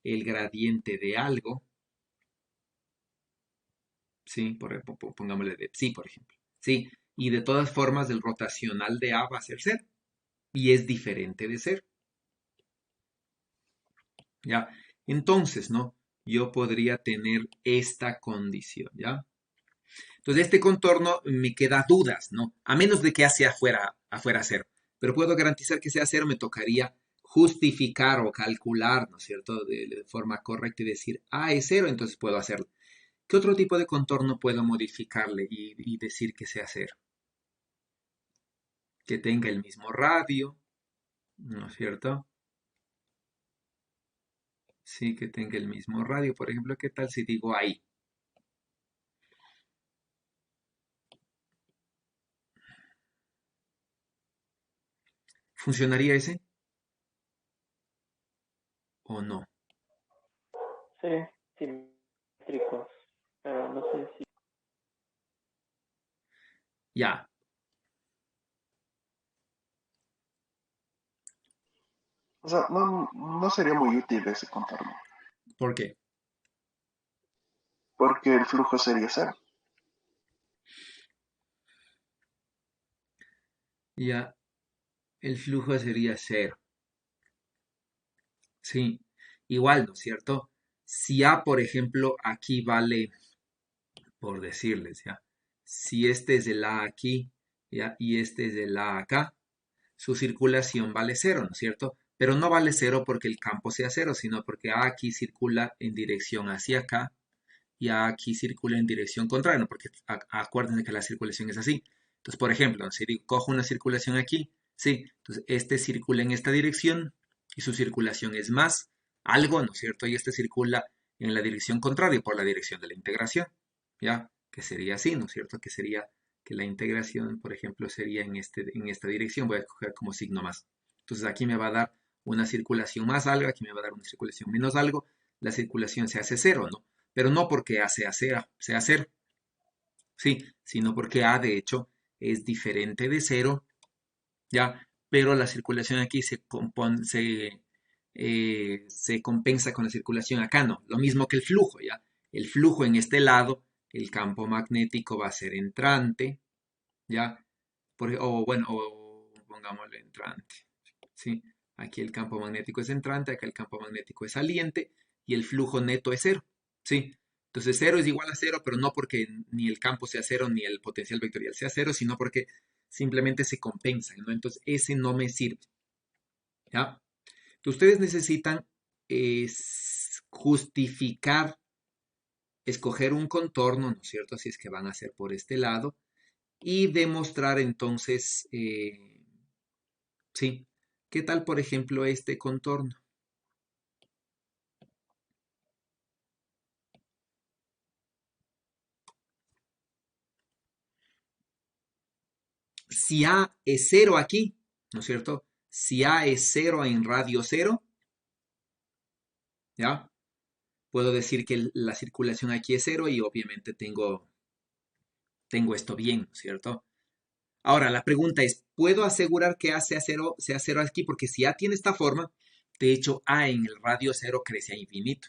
el gradiente de algo, sí, pongámosle de psi, por ejemplo. Sí, y de todas formas el rotacional de A va a ser cero y es diferente de cero. ¿Ya? Entonces, ¿no? Yo podría tener esta condición, ¿ya? Entonces, este contorno me queda dudas, ¿no? A menos de que hacia afuera cero. Pero puedo garantizar que sea cero, me tocaría justificar o calcular, ¿no es cierto?, de forma correcta y decir, es cero, entonces puedo hacerlo. ¿Qué otro tipo de contorno puedo modificarle y decir que sea cero? Que tenga el mismo radio, ¿no es cierto? Sí, que tenga el mismo radio. Por ejemplo, ¿qué tal si digo ahí? ¿Funcionaría ese o no? sí, simétricos, pero no sé si... Ya, o sea, no sería muy útil ese contorno. ¿por qué? porque el flujo sería cero. Ya, el flujo sería cero. Sí, igual, ¿no es cierto? Si A, por ejemplo, aquí vale, por decirles, ¿ya? Si este es el A aquí, ¿ya? Y este es el A acá, su circulación vale cero, ¿no es cierto? Pero no vale cero porque el campo sea cero, sino porque A aquí circula en dirección hacia acá y A aquí circula en dirección contraria, ¿no? Porque acuérdense que la circulación es así. Entonces, por ejemplo, si cojo una circulación aquí, sí, entonces este circula en esta dirección y su circulación es más algo, ¿no es cierto? Y este circula en la dirección contraria por la dirección de la integración, ¿ya? Que sería así, ¿no es cierto? Que sería que la integración, por ejemplo, sería en esta dirección. Voy a coger como signo más. Entonces aquí me va a dar una circulación más algo, aquí me va a dar una circulación menos algo. La circulación se hace cero, ¿no? Pero no porque A sea cero, sí, sino porque A de hecho es diferente de cero, ¿ya? Pero la circulación aquí se compensa con la circulación acá, ¿no? Lo mismo que el flujo, ¿ya? El flujo en este lado, el campo magnético va a ser entrante, ¿ya? O bueno, o pongámosle entrante, ¿sí? Aquí el campo magnético es entrante, acá el campo magnético es saliente y el flujo neto es cero, ¿sí? Entonces cero es igual a cero, pero no porque ni el campo sea cero ni el potencial vectorial sea cero, sino porque simplemente se compensan, ¿no? Entonces ese no me sirve, ¿ya? Ustedes necesitan justificar, escoger un contorno, ¿no es cierto? Así es que van a hacer por este lado y demostrar entonces, sí, ¿qué tal por ejemplo este contorno? Si A es cero aquí, ¿no es cierto? Si A es cero en radio cero, ¿ya? Puedo decir que la circulación aquí es cero y obviamente tengo esto bien, ¿no es cierto? Ahora, la pregunta es, ¿puedo asegurar que A sea cero aquí? Porque si A tiene esta forma, de hecho, A en el radio cero crece a infinito,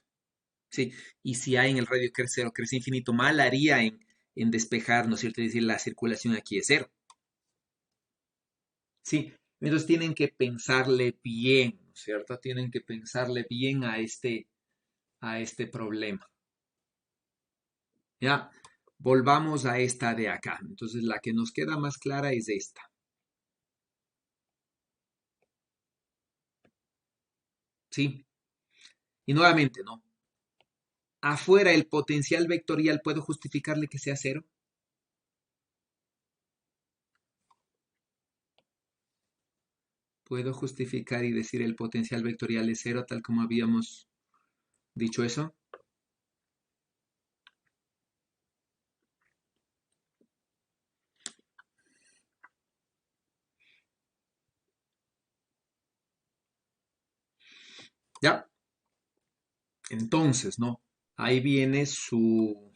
¿sí? Y si A en el radio cero crece a infinito, mal haría en despejar, ¿no es cierto? Es decir, la circulación aquí es cero, ¿sí? Entonces tienen que pensarle bien, ¿no es cierto? Tienen que pensarle bien a este problema. Ya, volvamos a esta de acá. Entonces la que nos queda más clara es esta. ¿Sí? Y nuevamente, ¿no? Afuera el potencial vectorial, ¿puedo justificarle que sea cero? ¿Puedo justificar y decir el potencial vectorial es cero tal como habíamos dicho eso? Ya. Entonces, ¿no? Ahí viene su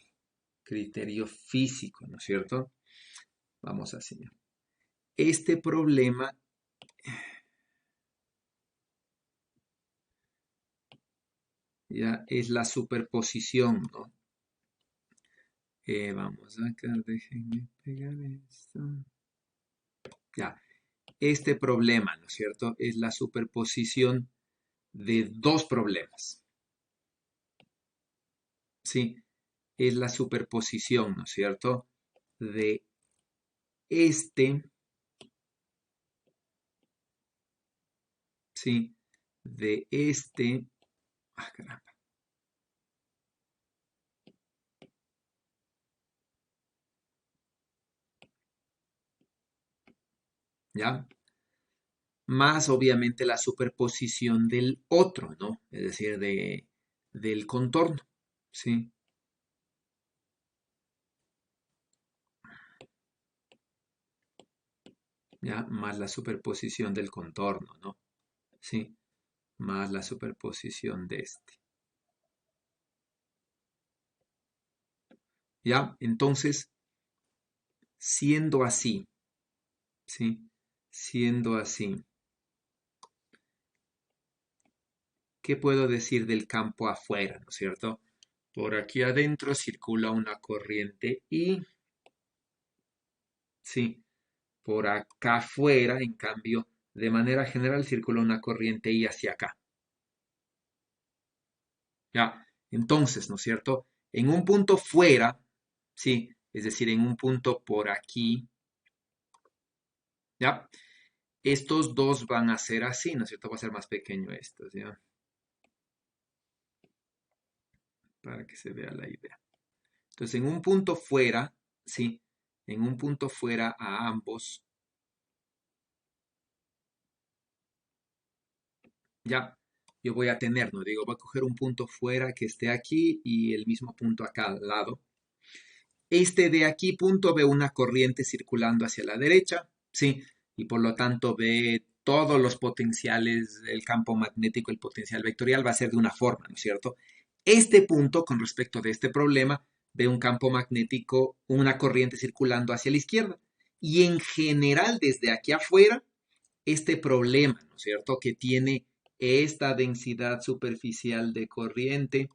criterio físico, ¿no es cierto? Vamos a enseñar. Este problema ya es la superposición, ¿no? Vamos acá, déjenme pegar esto. Ya, este problema, ¿no es cierto? Es la superposición de dos problemas. Sí, es la superposición, ¿no es cierto? De este, sí, de este, caramba, ¿ya? Más obviamente la superposición del otro, ¿no? Es decir, del contorno, ¿sí? ¿Ya? Más la superposición del contorno, ¿no? Sí, más la superposición de este. ¿Ya? Entonces, siendo así, ¿sí? Siendo así, ¿qué puedo decir del campo afuera, ¿no es cierto? Por aquí adentro circula una corriente I. Sí, por acá afuera, en cambio, de manera general circula una corriente I hacia acá. ¿Ya? Entonces, ¿no es cierto? En un punto fuera, sí, es decir, en un punto por aquí, ¿ya? Estos dos van a ser así, ¿no es cierto? Va a ser más pequeño estos, ¿ya? Para que se vea la idea. Entonces, en un punto fuera, sí, en un punto fuera a ambos, ya, yo voy a tener, no digo, voy a coger un punto fuera que esté aquí y el mismo punto acá al lado. Este de aquí punto ve una corriente circulando hacia la derecha, sí, y por lo tanto ve todos los potenciales del campo magnético, el potencial vectorial va a ser de una forma, ¿no es cierto? Este punto, con respecto de este problema, ve un campo magnético, una corriente circulando hacia la izquierda. Y en general, desde aquí afuera, este problema, ¿no es cierto?, que tiene esta densidad superficial de corriente,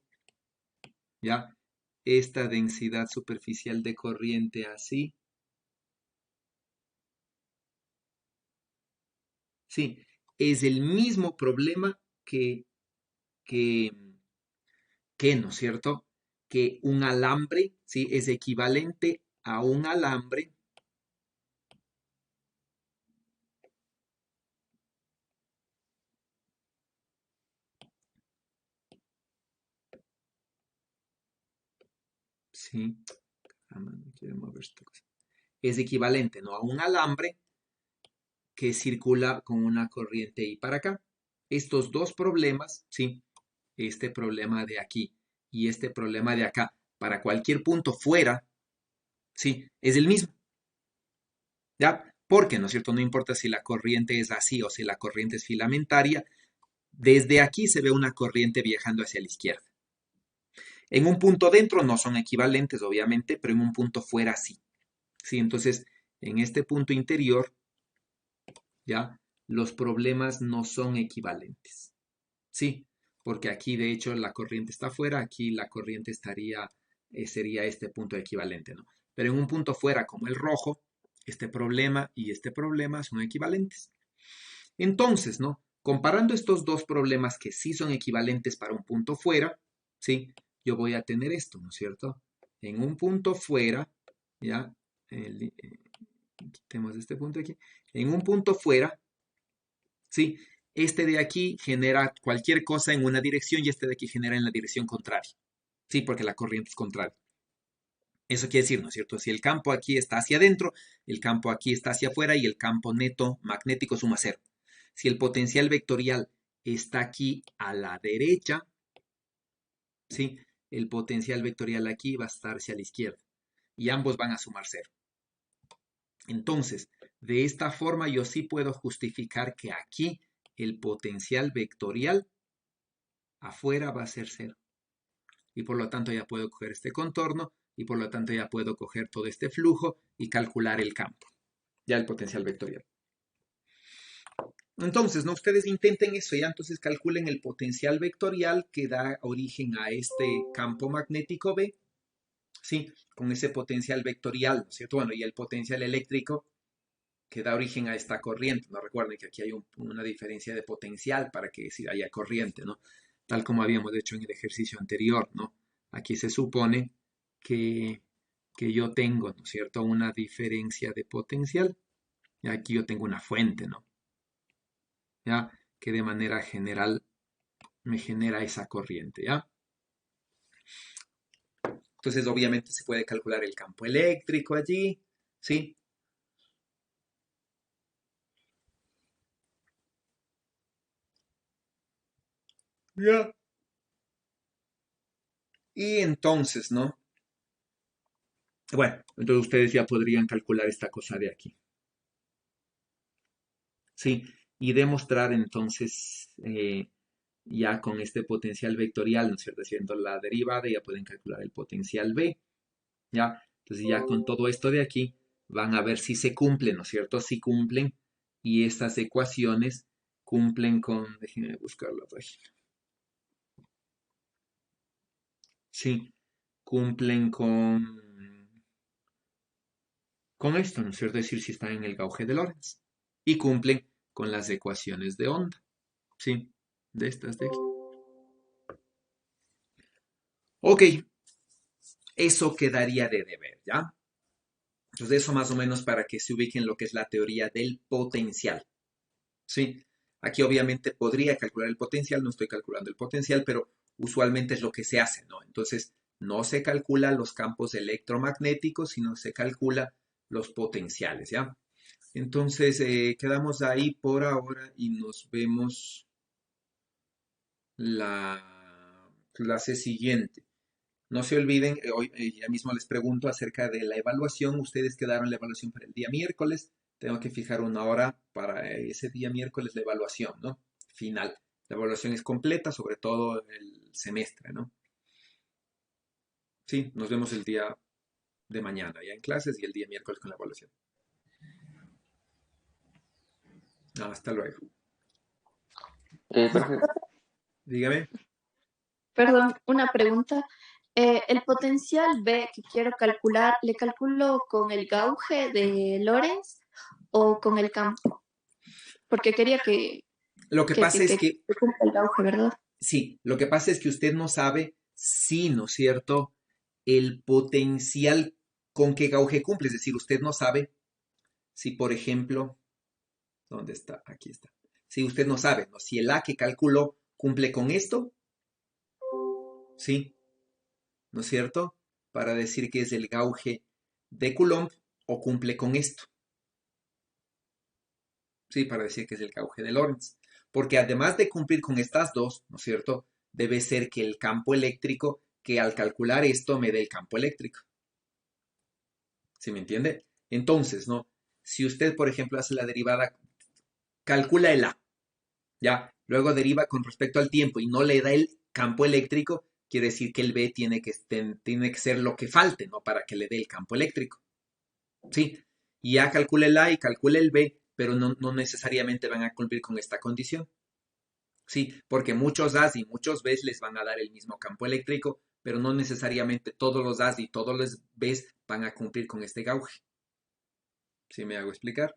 ¿ya? Esta densidad superficial de corriente así. Sí, es el mismo problema que, ¿no es cierto? Que un alambre, ¿sí? Es equivalente a un alambre. Sí, caramba, no quiero mover esta cosa. Es equivalente, ¿no? A un alambre que circula con una corriente I para acá. Estos dos problemas, ¿sí? Este problema de aquí y este problema de acá, para cualquier punto fuera, ¿sí? Es el mismo, ¿ya? Porque, ¿no es cierto? No importa si la corriente es así o si la corriente es filamentaria, desde aquí se ve una corriente viajando hacia la izquierda. En un punto dentro no son equivalentes, obviamente, pero en un punto fuera sí. Sí, entonces, en este punto interior, ¿ya? Los problemas no son equivalentes. Sí, porque aquí de hecho la corriente está fuera, aquí la corriente estaría, sería este punto equivalente, ¿no? Pero en un punto fuera como el rojo, este problema y este problema son equivalentes. Entonces, ¿no? Comparando estos dos problemas que sí son equivalentes para un punto fuera, ¿sí? Yo voy a tener esto, ¿no es cierto? En un punto fuera, ¿ya? Quitemos este punto aquí. En un punto fuera, ¿sí? Este de aquí genera cualquier cosa en una dirección y este de aquí genera en la dirección contraria. Sí, porque la corriente es contraria. Eso quiere decir, ¿no es cierto? Si el campo aquí está hacia adentro, el campo aquí está hacia afuera y el campo neto magnético suma cero. Si el potencial vectorial está aquí a la derecha, ¿sí? El potencial vectorial aquí va a estar hacia la izquierda y ambos van a sumar cero. Entonces, de esta forma yo sí puedo justificar que aquí el potencial vectorial afuera va a ser cero. Y por lo tanto ya puedo coger este contorno y por lo tanto ya puedo coger todo este flujo y calcular el campo, ya el potencial vectorial. Entonces, ¿no? Ustedes intenten eso, ya entonces calculen el potencial vectorial que da origen a este campo magnético B, ¿sí? Con ese potencial vectorial, ¿no es cierto? Bueno, y el potencial eléctrico que da origen a esta corriente, ¿no? Recuerden que aquí hay una diferencia de potencial para que haya corriente, ¿no? Tal como habíamos hecho en el ejercicio anterior, ¿no? Aquí se supone que, que yo tengo, ¿no es cierto?, una diferencia de potencial. Y aquí yo tengo una fuente, ¿no? ¿Ya? Que de manera general me genera esa corriente, ¿ya? Entonces, obviamente se puede calcular el campo eléctrico allí, ¿sí? Ya. Y entonces, ¿no? Bueno, entonces ustedes ya podrían calcular esta cosa de aquí. Sí, y demostrar entonces ya con este potencial vectorial, ¿no es cierto? Haciendo la derivada ya pueden calcular el potencial B, ¿ya? Entonces ya con todo esto de aquí van a ver si se cumplen, ¿no es cierto? Si cumplen y estas ecuaciones cumplen con, déjenme buscar la página. Sí, cumplen con esto, ¿no es cierto? Es decir, si están en el gauge de Lorentz. Y cumplen con las ecuaciones de onda. Sí, de estas de aquí. Ok, eso quedaría de deber, ¿ya? Entonces, eso más o menos para que se ubiquen lo que es la teoría del potencial. Sí, aquí obviamente podría calcular el potencial, no estoy calculando el potencial, pero usualmente es lo que se hace, ¿no? Entonces, no se calcula los campos electromagnéticos, sino se calcula los potenciales, ¿ya? Entonces, quedamos ahí por ahora y nos vemos la clase siguiente. No se olviden, hoy ya mismo les pregunto acerca de la evaluación. Ustedes quedaron la evaluación para el día miércoles. Tengo que fijar una hora para ese día miércoles la evaluación, ¿no? Final. La evaluación es completa, sobre todo el semestre, ¿no? Sí, nos vemos el día de mañana ya en clases y el día miércoles con la evaluación. Hasta luego. Profe, Dígame. Perdón, una pregunta. El potencial B que quiero calcular, ¿le calculo con el gauge de Lorentz o con el campo? Porque quería Lo que pasa es que, que cumpla el gauge, ¿verdad? sí, lo que pasa es que usted no sabe si, ¿no es cierto?, el potencial con qué gauge cumple. Es decir, usted no sabe si, por ejemplo, ¿dónde está? Aquí está. Si usted no sabe, ¿no? Si el A que calculó cumple con esto, ¿sí? ¿No es cierto? Para decir que es el gauge de Coulomb o cumple con esto. Sí, para decir que es el gauge de Lorentz. Porque además de cumplir con estas dos, ¿no es cierto? Debe ser que el campo eléctrico, que al calcular esto me dé el campo eléctrico. ¿Sí me entiende? Entonces, ¿no? Si usted, por ejemplo, hace la derivada, calcula el A, ¿ya? Luego deriva con respecto al tiempo y no le da el campo eléctrico, quiere decir que el B tiene que ser lo que falte, ¿no? Para que le dé el campo eléctrico. ¿Sí? Y ya calcula el A y calcula el B, pero no necesariamente van a cumplir con esta condición. Sí, porque muchos A's y muchos B's les van a dar el mismo campo eléctrico, pero no necesariamente todos los A's y todos los B's van a cumplir con este gauge. ¿Sí me hago explicar?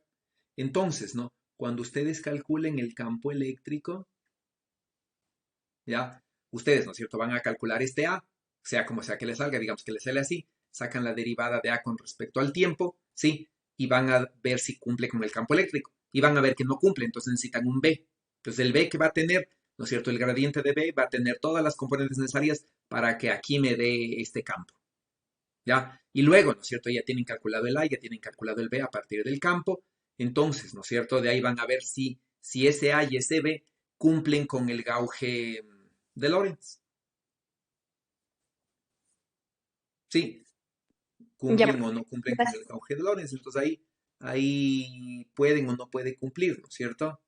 Entonces, ¿no? Cuando ustedes calculen el campo eléctrico, ¿ya? Ustedes, ¿no es cierto? Van a calcular este A, sea como sea que les salga, digamos que les sale así, sacan la derivada de A con respecto al tiempo, ¿sí? Y van a ver si cumple con el campo eléctrico. Y van a ver que no cumple, entonces necesitan un B. Entonces el B que va a tener, ¿no es cierto? El gradiente de B va a tener todas las componentes necesarias para que aquí me dé este campo, ¿ya? Y luego, ¿no es cierto? Ya tienen calculado el A, ya tienen calculado el B a partir del campo. Entonces, ¿no es cierto? De ahí van a ver si ese A y ese B cumplen con el gauge de Lorentz. Sí, Ya, cumplen o no cumplen con el gracias. gauge de Lorentz. Entonces ahí pueden o no pueden cumplir, ¿no es cierto?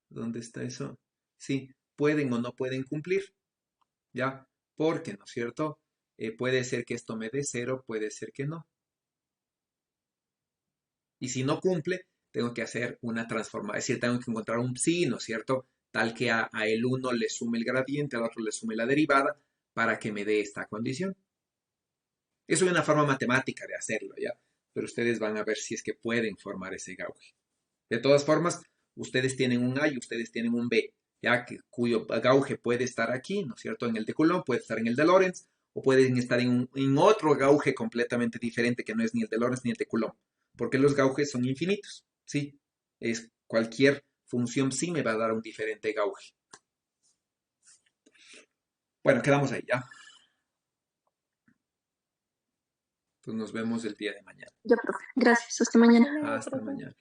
¿Dónde está eso? Sí, pueden o no pueden cumplir, ¿ya? Porque, ¿no es cierto? Puede ser que esto me dé cero, puede ser que no. Y si no cumple, tengo que hacer una transformación, es decir, tengo que encontrar un psi, ¿no es cierto? Tal que a el uno le sume el gradiente, al otro le sume la derivada, para que me dé esta condición. Eso es una forma matemática de hacerlo, ¿ya? Pero ustedes van a ver si es que pueden formar ese gauge. De todas formas, ustedes tienen un A y ustedes tienen un B, ya que cuyo gauge puede estar aquí, ¿no es cierto? En el de Coulomb, puede estar en el de Lorentz, o pueden estar en otro gauge completamente diferente que no es ni el de Lorentz ni el de Coulomb, porque los gauges son infinitos, ¿sí? Es cualquier función sí me va a dar un diferente gauge. Bueno, quedamos ahí, ¿ya? Pues nos vemos el día de mañana. Ya, profe. Gracias. Hasta mañana. Hasta mañana.